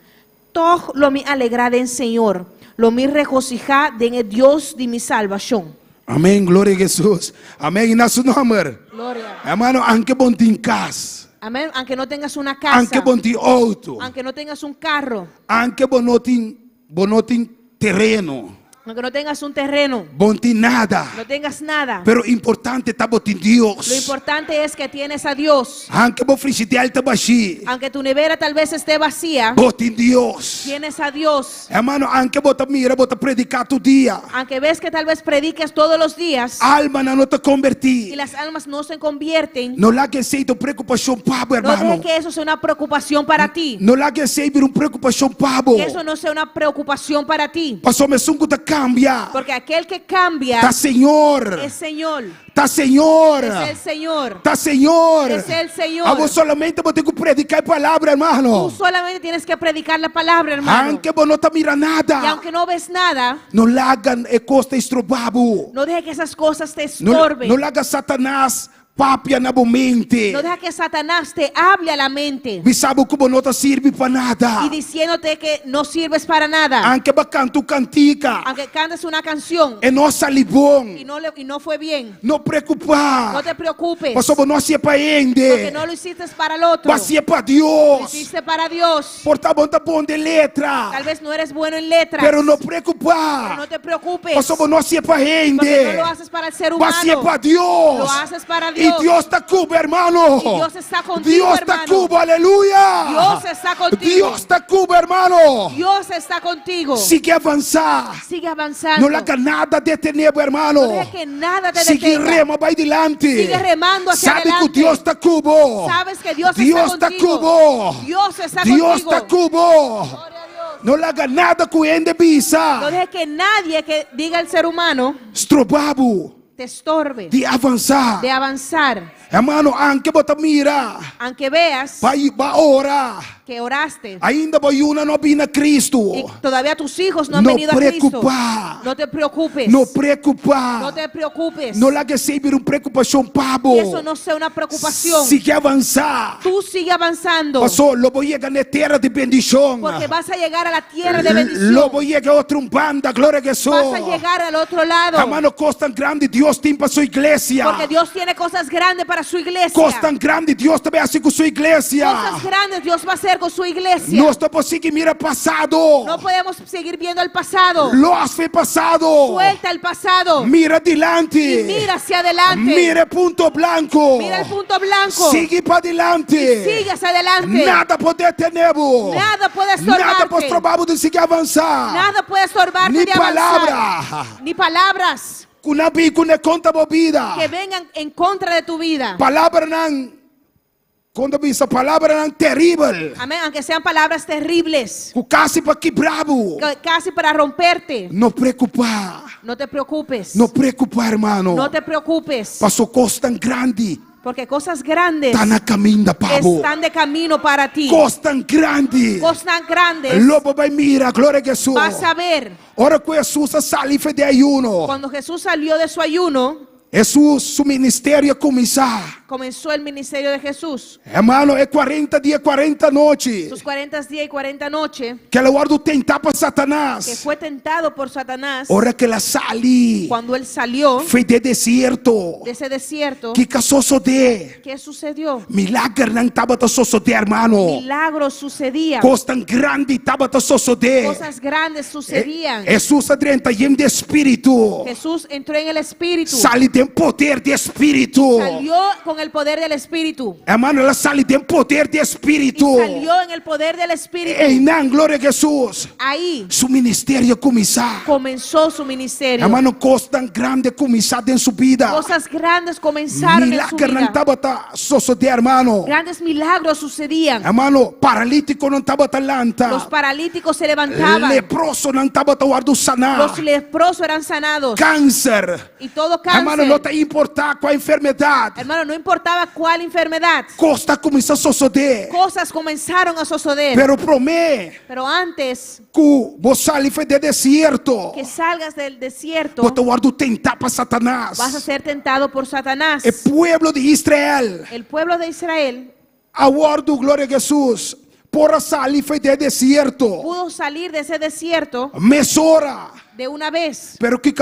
Todo lo me alegra en Señor, lo me regocija en el Dios de mi salvación. Amén, gloria a Jesús. Amén, y na su nombre. Gloria. Hermano, aunque bon tin casa, Amén. Aunque no tengas una casa, aunque bon tin auto, aunque no tengas un carro, aunque bon no tin terreno, aunque no tengas un terreno, bon tin nada. no tengas nada. Pero importante está botin Lo Dios. importante es que tienes a Dios. Aunque bon frigideira está baixi, Aunque tu nevera tal vez esté vacía, botin Dios. tienes a Dios. Hermano, aunque bota mira, bota predicar todo dia. Aunque ves que tal vez prediques todos los días Alma não te y convertir. las almas no se convierten, Não lá que sei de preocupação pabo, no hermano. dejes que eso sea una preocupación para ti. Não lá que sei vir preocupação pabo. Que eso no sea una preocupación para ti. Pastor, me sungo da cambia, Porque aquel que cambia está Señor, es Señor. está Señor, Es el Señor. está Señor. Es el Señor. A vos solamente vos tenés que predicar a palavra, Tú hermano. solamente tienes que predicar la palabra, hermano. Aunque vos no te mira Y nada, aunque no ves nada, no le hagan costa estrobabu. no dejes que esas cosas te No, estorben. no le haga Satanás papia na mente. No deja que Satanás te hable a la mente Me sabe como não te sirve para nada. y diciéndote que no sirves para nada. Aunque va canto cantica, Aunque cantes una canción é nossa libom. y no fue bien, Não preocupar. no te preocupes. Mas só não se para Porque ende. no lo hiciste para el otro. Mas se para Lo Deus. hiciste para Dios. Por tá bom de letra. Tal vez no eres bueno en letras, Pero não pero preocupar. no te preocupes. Mas só não se para Porque no ende. lo haces para el ser Mas se humano. para Deus. Lo haces para E Dios. Deus está cubo, hermano. Y Dios está contigo, Deus está hermano. cubo, aleluia. Dios está contigo. Deus está cubo, hermano. Dios está contigo. Sigue avançar. Sigue avanzando. Não haga nada de tener, hermano. No dejes que nada te Sigue detenga. rema, vai adiante. Sigue remando hacia Sabe que adelante. Deus está cubo. Sabes que Dios Deus está está contigo. cubo. Dios está Deus contigo. está cubo. Não haga nada com ende No bisa. dejes que nadie que diga el ser humano Strobabo te estorbe de avançar. de avanzar. Hermano, aunque bota mira, Aunque veas vai orar. que oraste Ainda vai uma não vina Cristo. y todavía tus hijos no han No venido a Cristo, preocupar. no te preocupes. Não preocupar. No te preocupes. Não haga sempre uma preocupação, pabo. Que eso no sea una preocupación. Sigue avançar. Tú sigue avanzando. Pastor, lo voy a llegar a tierra de bendición. Porque vas a llegar a la tierra de Lo bendición. voy a llegar a otra banda, gloria a Jesús. Vas a llegar al otro lado. Hermano, cosas tan grande Dios tiene para su iglesia. Porque Dios tiene cosas grandes para su iglesia. Cosas tan grande Dios também hace con su iglesia. Cosas grandes Dios va a hacer con su iglesia. No estamos seguir mira pasado. No podemos seguir viendo el pasado. Los fue pasado. Suelta el pasado. Mira adelante. Y mira hacia adelante. Mira el punto blanco. Mira el punto blanco. Sigue para adelante. Sigue hacia adelante. Nada puede tenerlo. Nada puede Nada estorbarte. puede probar de seguir avanzar. Nada puede estorbarte Ni de avanzar. palabra. Ni palabras Kuna bikune conta bobida. que vengan en contra de tu vida. Palavra não. Quando bisa palavra não terrível. Amén. Aunque sean palabras terribles. Ku casi para quebrabo. Casi para romperte. Não preocupar. No te preocupes. Não preocupar, hermano. No te preocupes. Passou coisa tão grande. Porque cosas grandes Tá na caminho da pavo. están de camino para ti. Coisa tão grande. Cosas tan grandes Lobo vai mira, glória a Jesus. vas a ver. Ora que Jesus saliu de ayuno. Cuando Jesús salió de su ayuno, Jesus, su ministério ia começar. comenzó el ministerio de Jesús. Hermano, é 40 dias, 40 noites. Sus 40 días y 40 noches, Que ela guarda tentar para que Satanás. fue tentado por Satanás. Ora que ela sali. Cuando él salió Foi de deserto. de ese desierto, Que caçou de. ¿qué sucedió? Milagre não estava a suceder, hermano. Milagros sucedían. Coisa tão grande estava a suceder. Cosas grandes sucedían. Jesus adrenta em de espírito. Jesús entró en el espíritu. Sale de poder de espírito. Salió con el poder del espíritu. Hermano, ela sale de poder de Y espírito. salió en el poder del espíritu. Ei, não, glória a Jesus. Ahí Su ministério começar. comenzó su ministerio. Hermano, coisa tão grande começar em sua vida. Cosas grandes comenzaron en su Milagre não vida. estava a suceder, hermano. Grandes milagros sucedían. Hermano, paralítico não estava a lanta. Los paralíticos se levantaban. Leproso não estava a guardar sanar. Los leprosos eran sanados. Câncer. Y todo Hermano, não cáncer. te importar com a enfermidade. Hermano, no importaba cuál enfermedad. Costa começou a suceder. Cosas comenzaron a suceder. Pero promete Pero antes que você sale de deserto. que salgas del desierto, Você guarda tentar para Satanás. vas a ser tentado por Satanás. O pueblo de Israel. El pueblo de Israel Aguardo, glória a Jesus. Por salir de deserto. pudo salir de ese desierto Mesora. de una vez. Pero que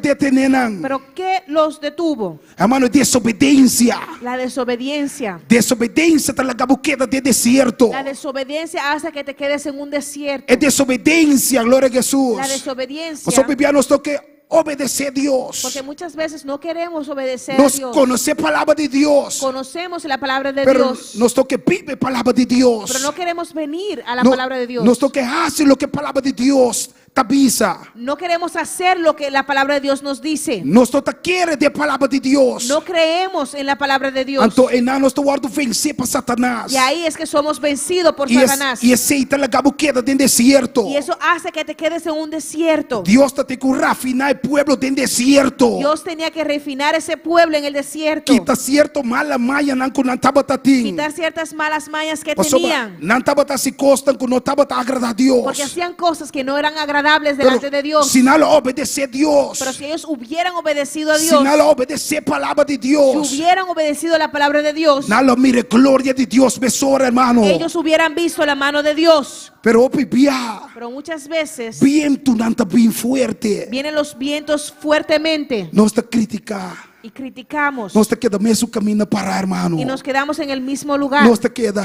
detenem? Pero ¿qué los detuvo? Hermano, desobediencia. La desobediencia. Desobediencia está la gabuqueta de desierto. La desobediencia hace que te quedes en un desierto. É desobediência, glória a Jesus. La desobediencia, Nós bibianos temos que obedecer a Deus. porque muchas veces no queremos obedecer a Nós Dios. conhecer a palavra de Deus. Conocemos la palabra de Pero Dios, nós temos que viver a palavra de Deus. pero no queremos venir a la No- palabra de Dios. Nós temos que fazer o que a palavra de Deus tabisa. No queremos hacer lo que la palabra de Dios nos dice. Nós não queremos a palavra de Deus. No creemos en la palabra de Dios. Então, nós estamos vencer para Satanás. Y ahí es que somos vencidos por E Satanás. aceita a queda dentro do deserto. Y eso hace que te quedes en un desierto. Deus tem que rafinar o povo dentro do deserto. Dios tenía que refinar ese pueblo en el desierto. Quita certo mala maia não estava tatim. Quitar ciertas malas mañas que Pastor, tenían. não estava se costam que não estava agradar a Deus. Porque hacían cosas que no eran agradables delante de Dios. Se não obedecer a Deus, Pero si ellos hubieran obedecido a se Dios, não obedecer a palavra de si Deus, hubieran obedecido a la palabra de Dios, não mire glória de Deus, pessoa, hermano. ellos hubieran visto la mano de Dios. Pero opibia, Pero muchas veces viento não está bem forte. vienen los vientos fuertemente Nós está criticar. y criticamos Nós está queda mesmo caminho para, hermano. y nos quedamos en el mismo lugar Nós está queda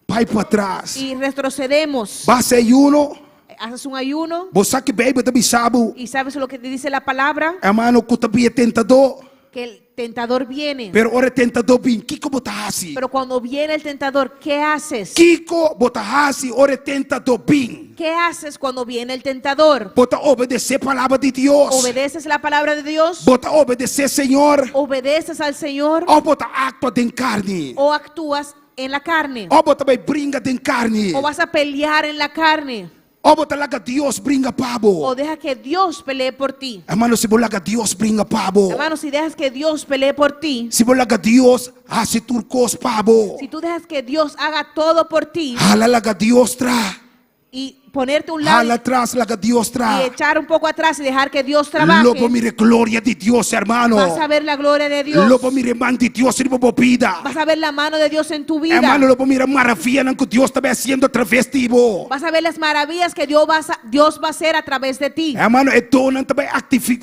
vai para trás. y retrocedemos. Base uno, Haces un ayuno você que bebe também sabe, y sabes lo que te dice la palabra, hermano, que também tentador. que el tentador viene. Pero ora tentador bem, Kiko botahasi. Pero cuando viene el tentador, ¿qué haces? Kiko botahasi, ora tentador bem. ¿Qué haces cuando viene el tentador? Bota obedecer a palavra de Deus. ¿Obedeces la palabra de Dios? Bota obedecer, Senhor. ¿Obedeces al Señor? Ou bota actua de carne. ¿O actúas en la carne? Ou bota vai brinca de carne. ¿O vas a pelear en la carne? Ou bota laga Deus brinca ¿O pabo. deja que Dios pelee por ti? Hermano, se bolaga Deus brinca pabo. Hermano, si dejas que Dios pelee por ti, Se bolaga Deus hace turcos pabo. si tú dejas que Dios haga todo por ti Hala laga Deus tra. y ponerte a un lado Hala atrás laga Deus y tra. echar un poco atrás y dejar que Dios trabaje, Lobo mire glória de Deus, hermano. vas a ver la gloria de Dios. Lobo mire man de Deus en bobida. Vas a ver la mano de Dios en tu vida. Hermano, lobo mira maravilha que Deus está haciendo através de vos. Vas a ver las maravillas que Dios va a hacer a través de ti. Hermano, é dono também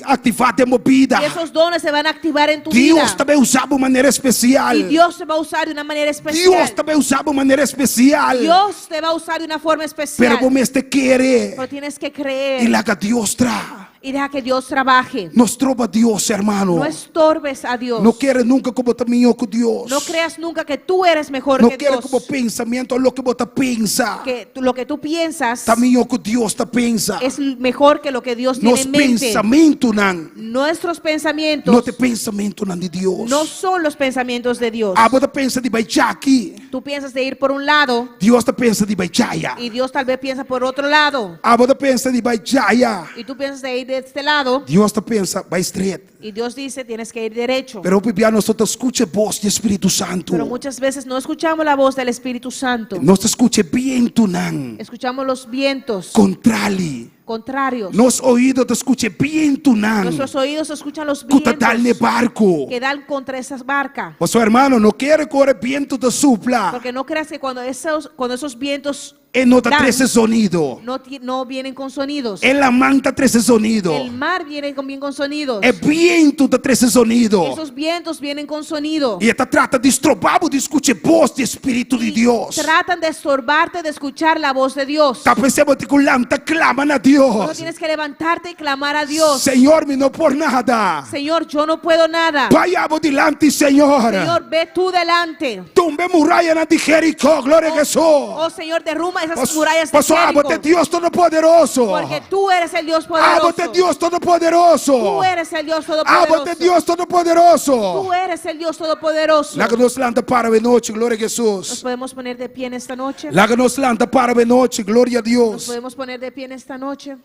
ativar a movida. Y esos dones se van a activar en tu Deus vida. também usava de maneira especial. Y Dios te va a usar de una manera Deus especial. também usava de maneira especial. Dios te va a usar de una forma Pero especial. vos te querer Pero tienes que e creer laga Deus tra. y deja que Dios trabaje. Nos trova Deus, hermano. No estorbes a Dios. Não quer nunca como caminho com Deus. No creas nunca que tú eres mejor Não que quer Dios. como pensamento lo que você pensa. Que lo que tú piensas Caminho que Deus está pensa. es mejor que lo que Dios tiene Nos en mente. pensamento não. Nuestros pensamientos Não te pensamento não de Deus. no son los pensamientos de Dios. Ah, você pensa de baijar aqui. Tú piensas de ir por un lado Deus te pensa de baijar. y Dios tal vez piensa por otro lado. Ah, você pensa de baijar. Y tú piensas de ir de este lado Deus te pensa vai straight. y Dios dice tienes que ir derecho. Pero pipiá nosotros escuche voz de Espírito Santo. Pero muchas veces no escuchamos la voz del Espíritu Santo. Nós escuche viento não. Escuchamos los vientos Contrali. contrarios. Nos ouvidos te escuche viento não. Nuestros oídos escuchan los Cuta tal ne vientos barco. que dan contra esa barca. O seu hermano não quer correr viento te supla. Porque no creas que cuando esos vientos E não te dan, trece sonido. no vienen con sonidos. E la manta trece sonido. El mar viene bien con sonidos. E viento te trece sonido. Esos vientos vienen con sonido. E ela trata de estrobar de escuche voz de Espírito de Y Deus. tratan de estorbarte de escuchar la voz de Dios. Tá pensando que lanta claman a No Deus. tienes que levantarte y clamar a Dios. Senhor, me não por nada. Señor, yo no puedo nada. Vayamos delante, Senhor. Señor, ve tú delante. Tumbe muralla na de Jericó, glória a Jesus. Oh Señor, derrumba esas murallas de Pastor, Jericó. bote Deus Todo-Poderoso. Porque tú eres el Dios Bote poderoso. Deus Todo-Poderoso. Tú eres el Dios Bote todopoderoso. Deus Todo-Poderoso. Tú eres el Dios todopoderoso. Laga nos lanta para a noite, glória a Nos Jesus. podemos poner de pie en esta noche. Laga nos lanta para a noite, glória a Nos Deus. podemos poner de pie en esta noche.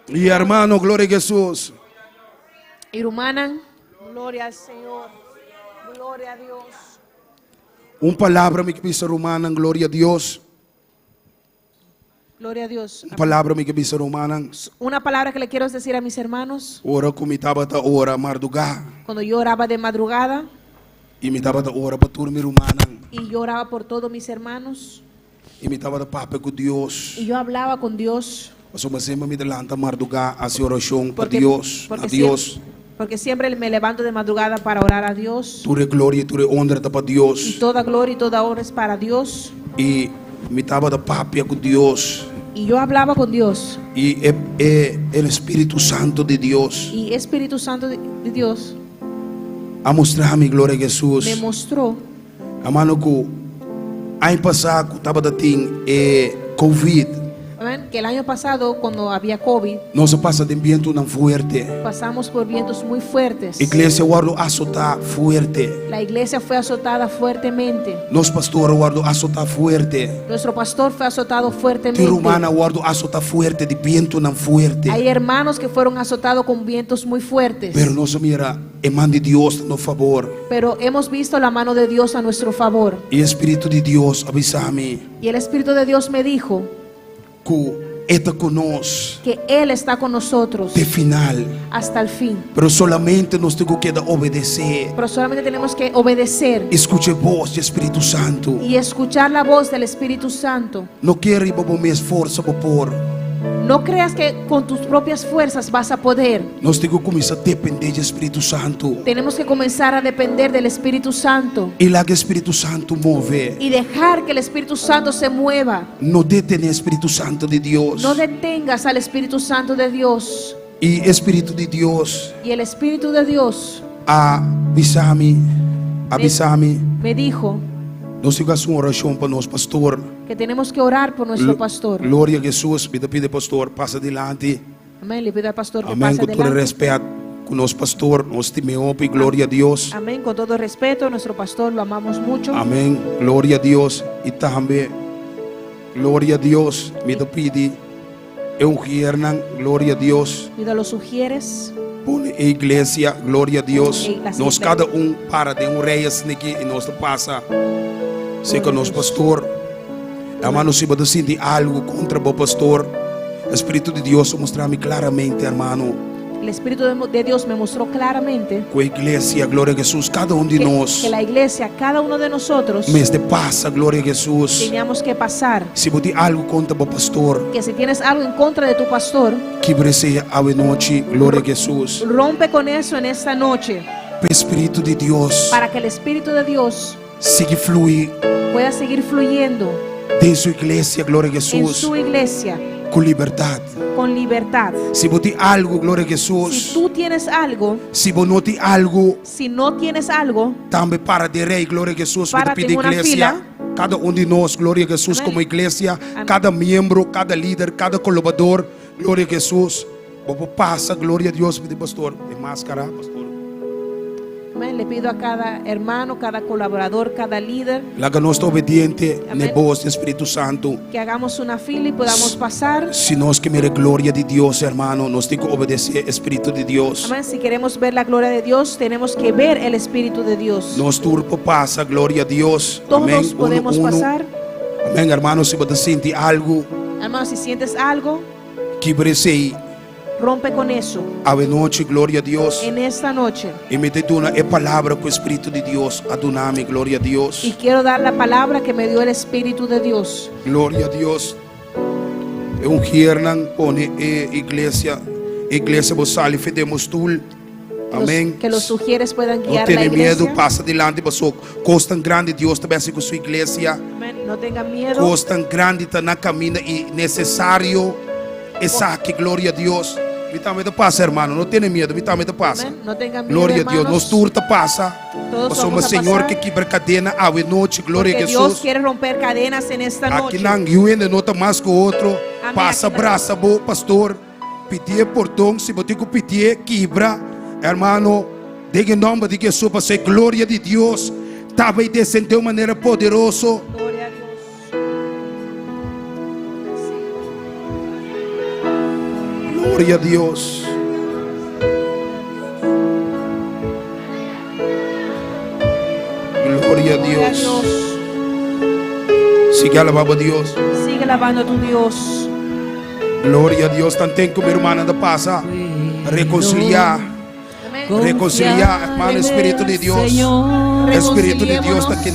E hermano, glória a Jesus. Irumanan. Gloria al Señor. Gloria a Dios. Palavra me que bisa romanan, glória a Deus. Gloria a Dios. Palavra me que bisa romanan. Una palabra que le quiero decir a mis hermanos. Ora comitaba ta ora marduga. Cuando yo oraba de madrugada Imitaba ta ora para turmi romanan. y yo oraba por todos mis hermanos Imitaba ta pape com Deus. y yo hablaba con Dios. Mas uma semana me delanta marduga a oração para Porque, Deus, porque a Deus. porque siempre me levanto de madrugada para orar a Dios. Ture glória, ture honra para Y Deus. toda gloria y toda honra es para Dios. E me tava da pape com Deus. Y yo hablaba con Dios. E é o Espírito Santo de Deus Y Espíritu Santo de Dios a mostrar-me glória a Jesus. me mostró Amano ko, ano passado tava dating Covid. Amén. Que el año pasado, cuando había COVID, nós passa de vento não fuerte. pasamos por vientos muy fuertes. Igreja guardo azotar fuerte. La iglesia fue azotada fuertemente. Nós pastor guardo azotar fuerte. Nuestro pastor fue azotado fuertemente. Tirumana guardo azotar fuerte de vento não fuerte. Hay hermanos que fueron azotados con vientos muy fuertes. Pero nós mira, mande Deus no favor. Pero hemos visto la mano de Dios a nuestro favor. E Espírito de Deus avisa-me Y el Espíritu de Dios me dijo que está conosco que Él está con nosotros de final. hasta el fin. Pero solamente nós temos que obedecer. Pero solamente tenemos que obedecer Escute a voz do Espírito Santo. y escuchar la voz del Espíritu Santo. Não quero ir para o meu esforço para pôr. No creas que con tus propias fuerzas vas a poder. Nós temos que começar a depender do Espírito Santo. Tenemos que comenzar a depender del Espíritu Santo E lá que o Espírito Santo move. y dejar que el Espíritu Santo se mueva. Não detém o Espírito Santo de Deus. No detengas al Espíritu Santo de Dios. E o Espírito de Deus Y el Espíritu de Dios avisa-me. me dijo Nós temos uma oração para nós, pastor. que tenemos que orar por nuestro pastor. Glória a Jesus. Pide, pastor, passa adiante. Amén. Le pido al pastor que Amém. pase Com todo adelante. respeito com nosso pastor, nós tememos e glória a Deus. Amén. Con todo respeto, nuestro pastor lo amamos mucho. Amém. Glória a Deus. E também, glória a Deus. Me pede, glória a Deus. Pido a los sugieres. Põe a igreja, glória a Deus. E las Nós iglesias. cada para de reis aqui e nós passa. Sei que nosso pastor, hermano, se você sentir algo contra o pastor, o Espírito de Deus mostrar-me claramente, hermano, El Espíritu de Dios me mostró claramente com a igreja, glória a Jesus, cada de nós, que la iglesia, cada uno de nosotros, mês de passa, glória a Jesus. teníamos que pasar. Se você tem algo contra o pastor, Que si tienes algo en contra de tu pastor, quebre-se a noite, glória a Jesus. rompe con eso en esta noche O Espírito de Deus para que el Espíritu de Dios siga fluir pueda seguir fluyendo de sua igreja, glória a en Jesus, su iglesia com liberdade. con libertad. Se você tem algo, glória a Si Jesus, tú tienes algo, se você não tem algo, si no tienes algo, também para de rei, glória a Jesus, Para me pede em uma igreja. fila. Cada de nós, glória a Jesus, Amém. como igreja, Amém. cada membro, cada líder, cada colaborador, glória a Jesus. Vamos passa, glória a Deus, pede pastor, de máscara, pastor. amén, le pido a cada hermano, cada colaborador, cada líder, Lá que nós estamos obedientes, Amém. na voz do Espírito Santo. que hagamos una fila y podamos pasar. Se nós queremos a glória de Deus, hermano, nós temos que obedecer ao Espírito de Deus. Amén. Si queremos ver la gloria de Dios, tenemos que ver el Espíritu de Dios. Nós turpo passa, glória a Deus. Todos Amém. podemos pasar. Amém, hermano, se você sente algo, Hermano, si sientes algo, quebre-se rompe con eso a noite, glória a Deus. en esta noche. E me dona a palavra com o Espírito de Deus, adoname, glória a Deus. Y quiero dar la palabra que me dio el Espíritu de Dios. Glória a Deus. É Hiernan pone igreja bosali fedemos tul. Amém. Que los sugieres puedan Não guiar la tenha iglesia. medo, passa adiante, pessoal. Costa grande Deus também com sua igreja. Amén. No tengan miedo. Costa grande está na caminho e necessário. Essa que glória a Deus. Vitamente passa, hermano. Não tenha medo, vitamente passa. Amén. No tengan miedo, Glória a Deus. hermanos. Nos turta passa. Todos Nós somos vamos a Senhor pasar. que quebra cadena a noite. Glória a Porque Dios Jesus. quiere romper cadenas en esta Aqui noche. não ainda nota mais que o outro. Amém. Passa Aqui não. braça boa, pastor. Pedir portão, se você tem pedir, quebra, hermano. Diga em nome de Jesus, para ser glória de Deus. Estava descendo de uma maneira poderosa. Gloria a Dios. Glória a Deus. Glória a Gloria a Deus. Dios. Siga alabando a Deus. Sigue alabando a tu Dios. Glória a Deus. Também como irmã da passa. Reconciliar. Amén. Reconciliar, hermano, Espírito de Deus. Espírito de Deus está aqui.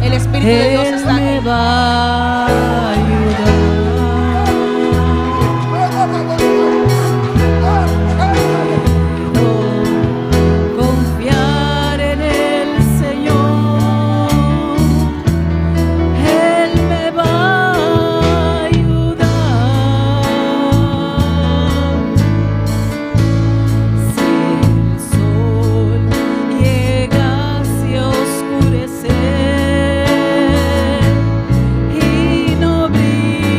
El Espíritu de Dios está Me aquí. va a ayudar. Confiar en el Señor, Él me va a ayudar. Si el sol llegase a oscurecer y no brilla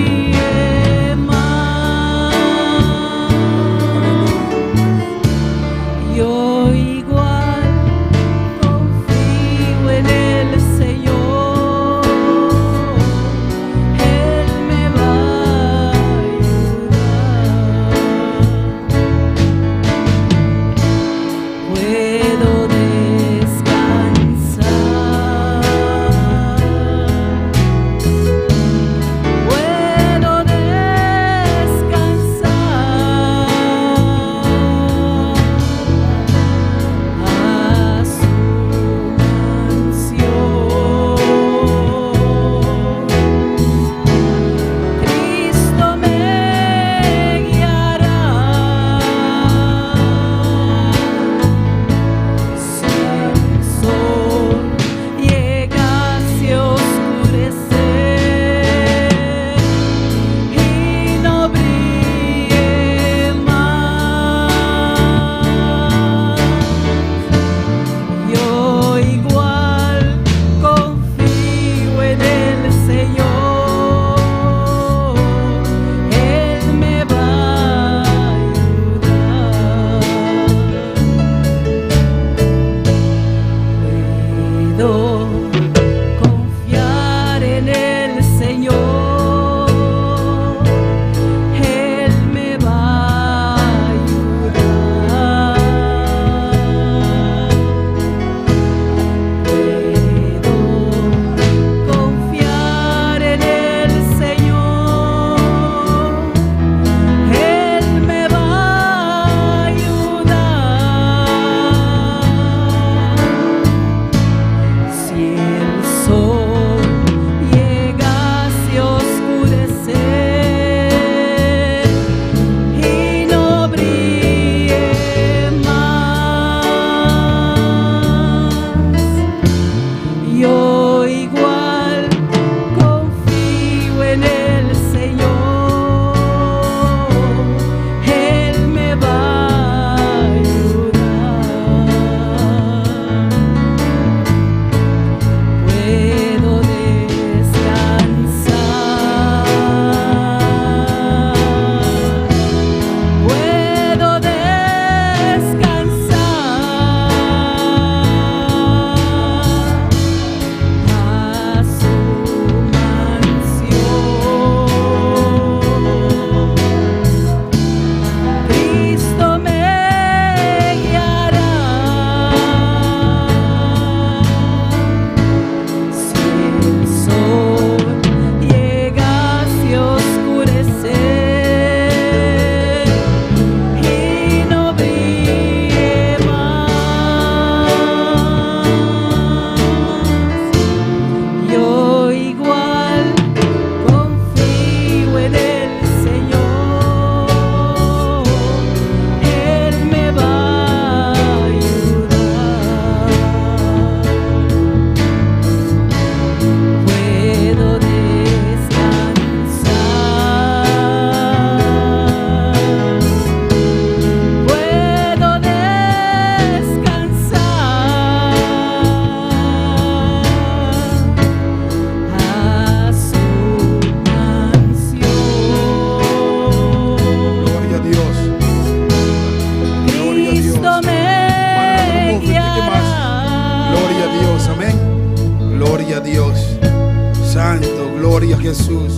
Jesús.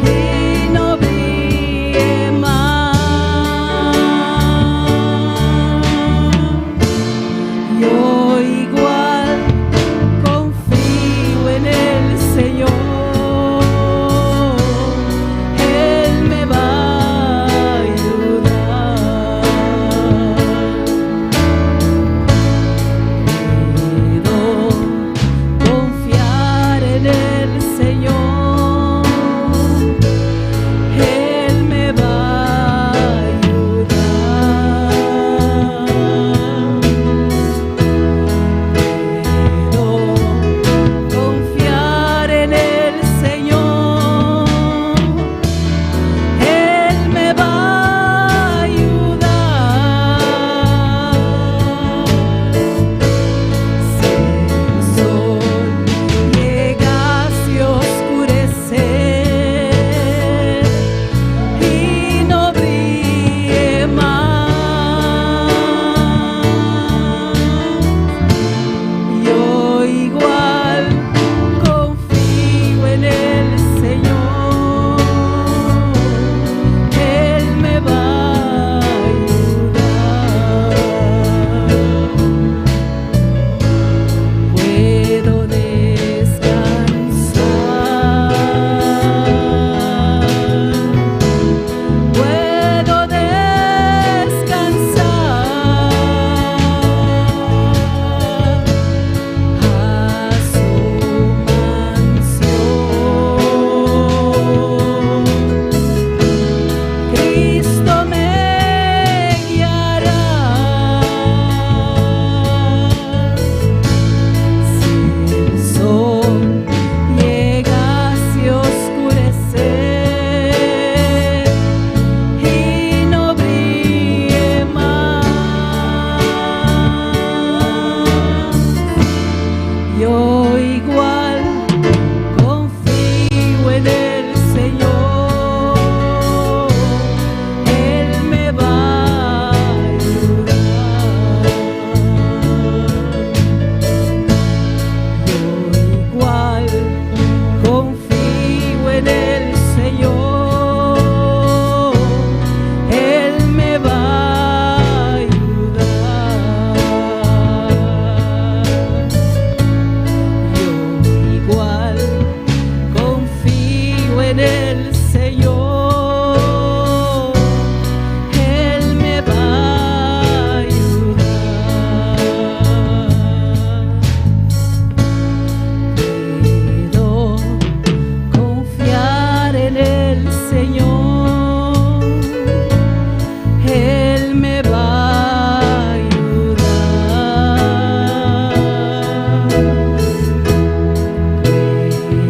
Y no brille más. Yo igual confío en el Señor. Él me va a ayudar. Puedo confiar en el Señor. Él me va a ayudar. Puedo confiar en el Señor. Él me va a ayudar. Si el sol llegase a oscurecer y no brille más, yo igual confío en el Señor. Él me va a ayudar. Puedo descansar. Puedo descansar a su mansión. Cristo me guiará. Si el sol llegase a oscurecer y no brille más, yo igual confío en el Señor. Él me va a ayudar. Yo igual confío en el Señor. Él me va a ayudar. Yo igual confío en el Señor. Él me va a ayudar. Puedo confiar en el Señor. Él me va a ayudar.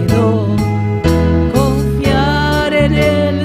Puedo confiar en el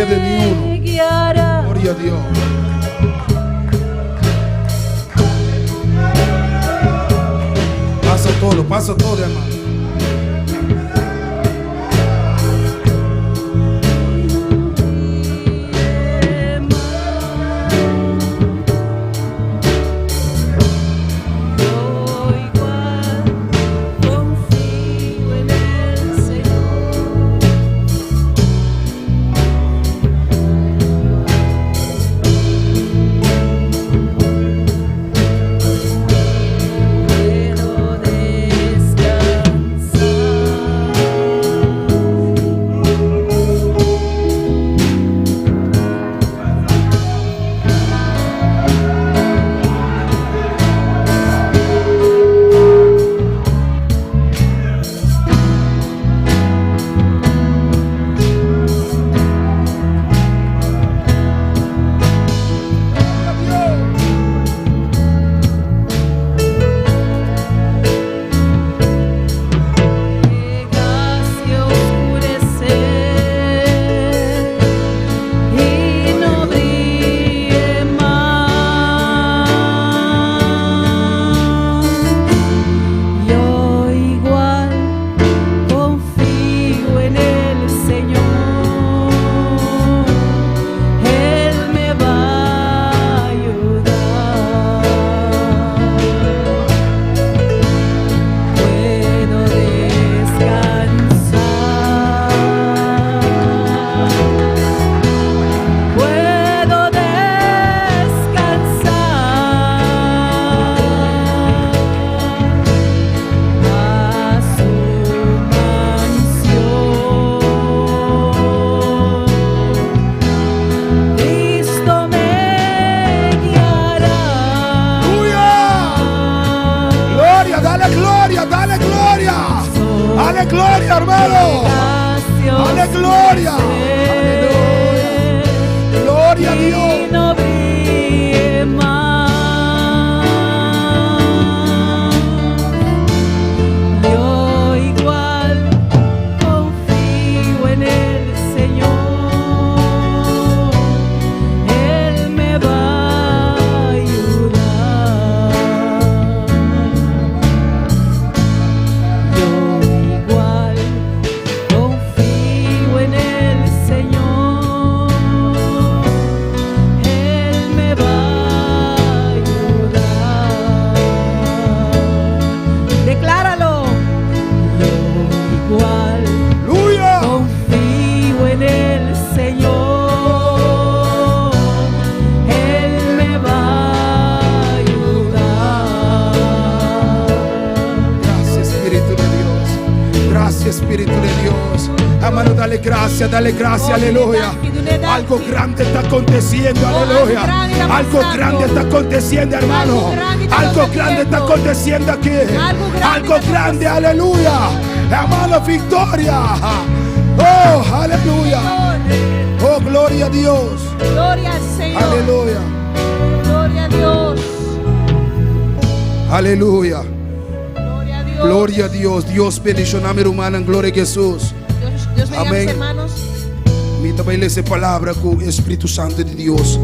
de ni uno. me guiará. Gloria a Dios. Pasa todo, hermano. Yo igual confío en el Señor. Puedo Dale gloria, hermano. Dale gloria. Aleluya. Gloria a Dios. No brille más. Yo igual confío en el Señor. Él me va a ayudar. Yo igual confío en el Señor. Él me va a ayudar. Decláralo. Yo igual Aleluya. confío en el Señor. Él me va a ayudar. Gracias, Espíritu de Dios. Gracias, Espíritu de Dios. Hermano, dale gracias, aleluya. Algo grande está aconteciendo, aleluya. Algo grande está aconteciendo, hermano. Algo grande está aconteciendo aquí. Algo grande, aleluya. Hermano, victoria. Oh, aleluya. Oh, gloria a Dios. Gloria al Señor. Aleluya. Gloria a Dios. Aleluya. Gloria a Dios. Gloria a Dios. Dios bendice o nome humano. Glória a Jesus. Dios bendiga a Amén. mis hermanos. Me também ler essa palavra com o Espírito Santo de Deus.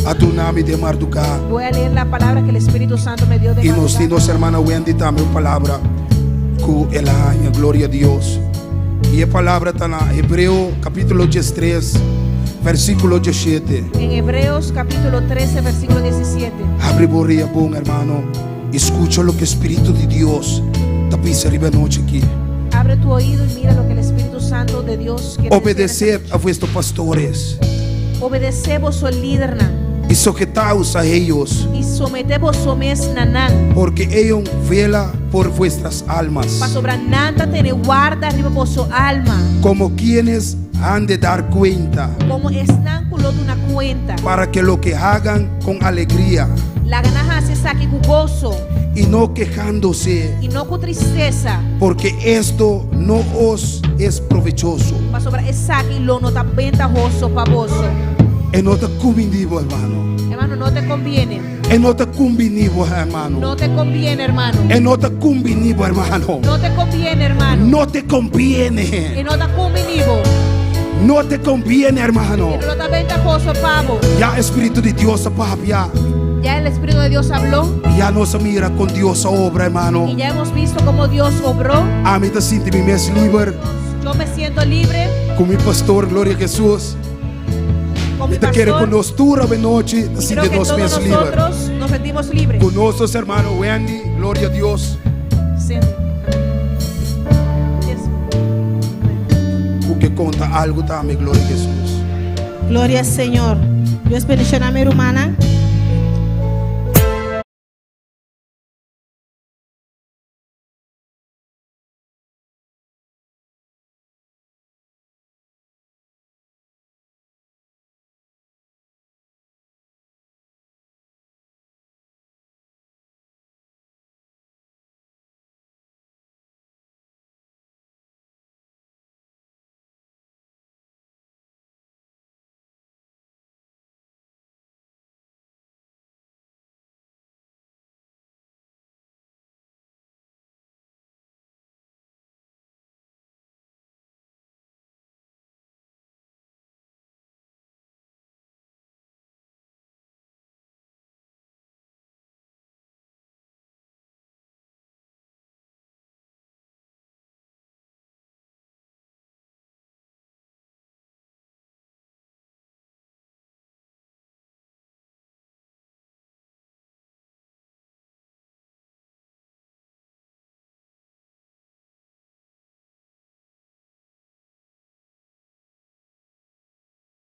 A tu nome de Marduká. Voy a leer la palabra que el Espíritu Santo me dio de E nós madrugada. temos hermana Wendy também palavra com ela rainha. Glória a Deus. E a palavra está na Hebreu capítulo 13, versículo 17. En Hebreos capítulo 13 versículo 17. Abre boria bom, hermano. Escucha lo que o Espírito de Deus está pensando arriba noite aqui. Abre tu oído y mira lo que el Espíritu Santo de Dios quiere Obedecer decir. a vuestros pastores Obedecemos al líder nan e sujetaos a ellos, y sometemos somes nanan. porque ellos velan por vuestras almas, Pa sobra nanta te guarda arriba por su alma. como quienes han de dar cuenta, Como están culo de una cuenta. para que lo que hagan con alegría La ganaja se saque con gozo y no quejándose, y no con tristeza. porque esto no os es provechoso. Pa sobra esa y lo no está ventajoso pa vos. E não está combinativo, hermano. Hermano, no te conviene. E não está combinativo, hermano. No te conviene, hermano. E não está combinativo, hermano. No te conviene, hermano. No te Y conviene. no te conviene. No te conviene, hermano. No está ventajoso, pavo. Ya Espíritu de Dios, papi, ya Ya el Espíritu de Dios habló no se mira con Dios a obra, hermano. y ya hemos visto cómo Dios obró. A mí te siento mi mes libre Yo me siento libre con mi pastor, gloria a Jesús. con mi Y te quiero pastor. con nosotros de noche, Y así creo que que nos todos ves libre. nosotros nos sentimos libres. Con nosotros, hermano Wendy, gloria a Dios. Sí. Yes. Porque conta algo también, gloria a Jesús. Gloria al Señor. Dios bendición a mi hermana.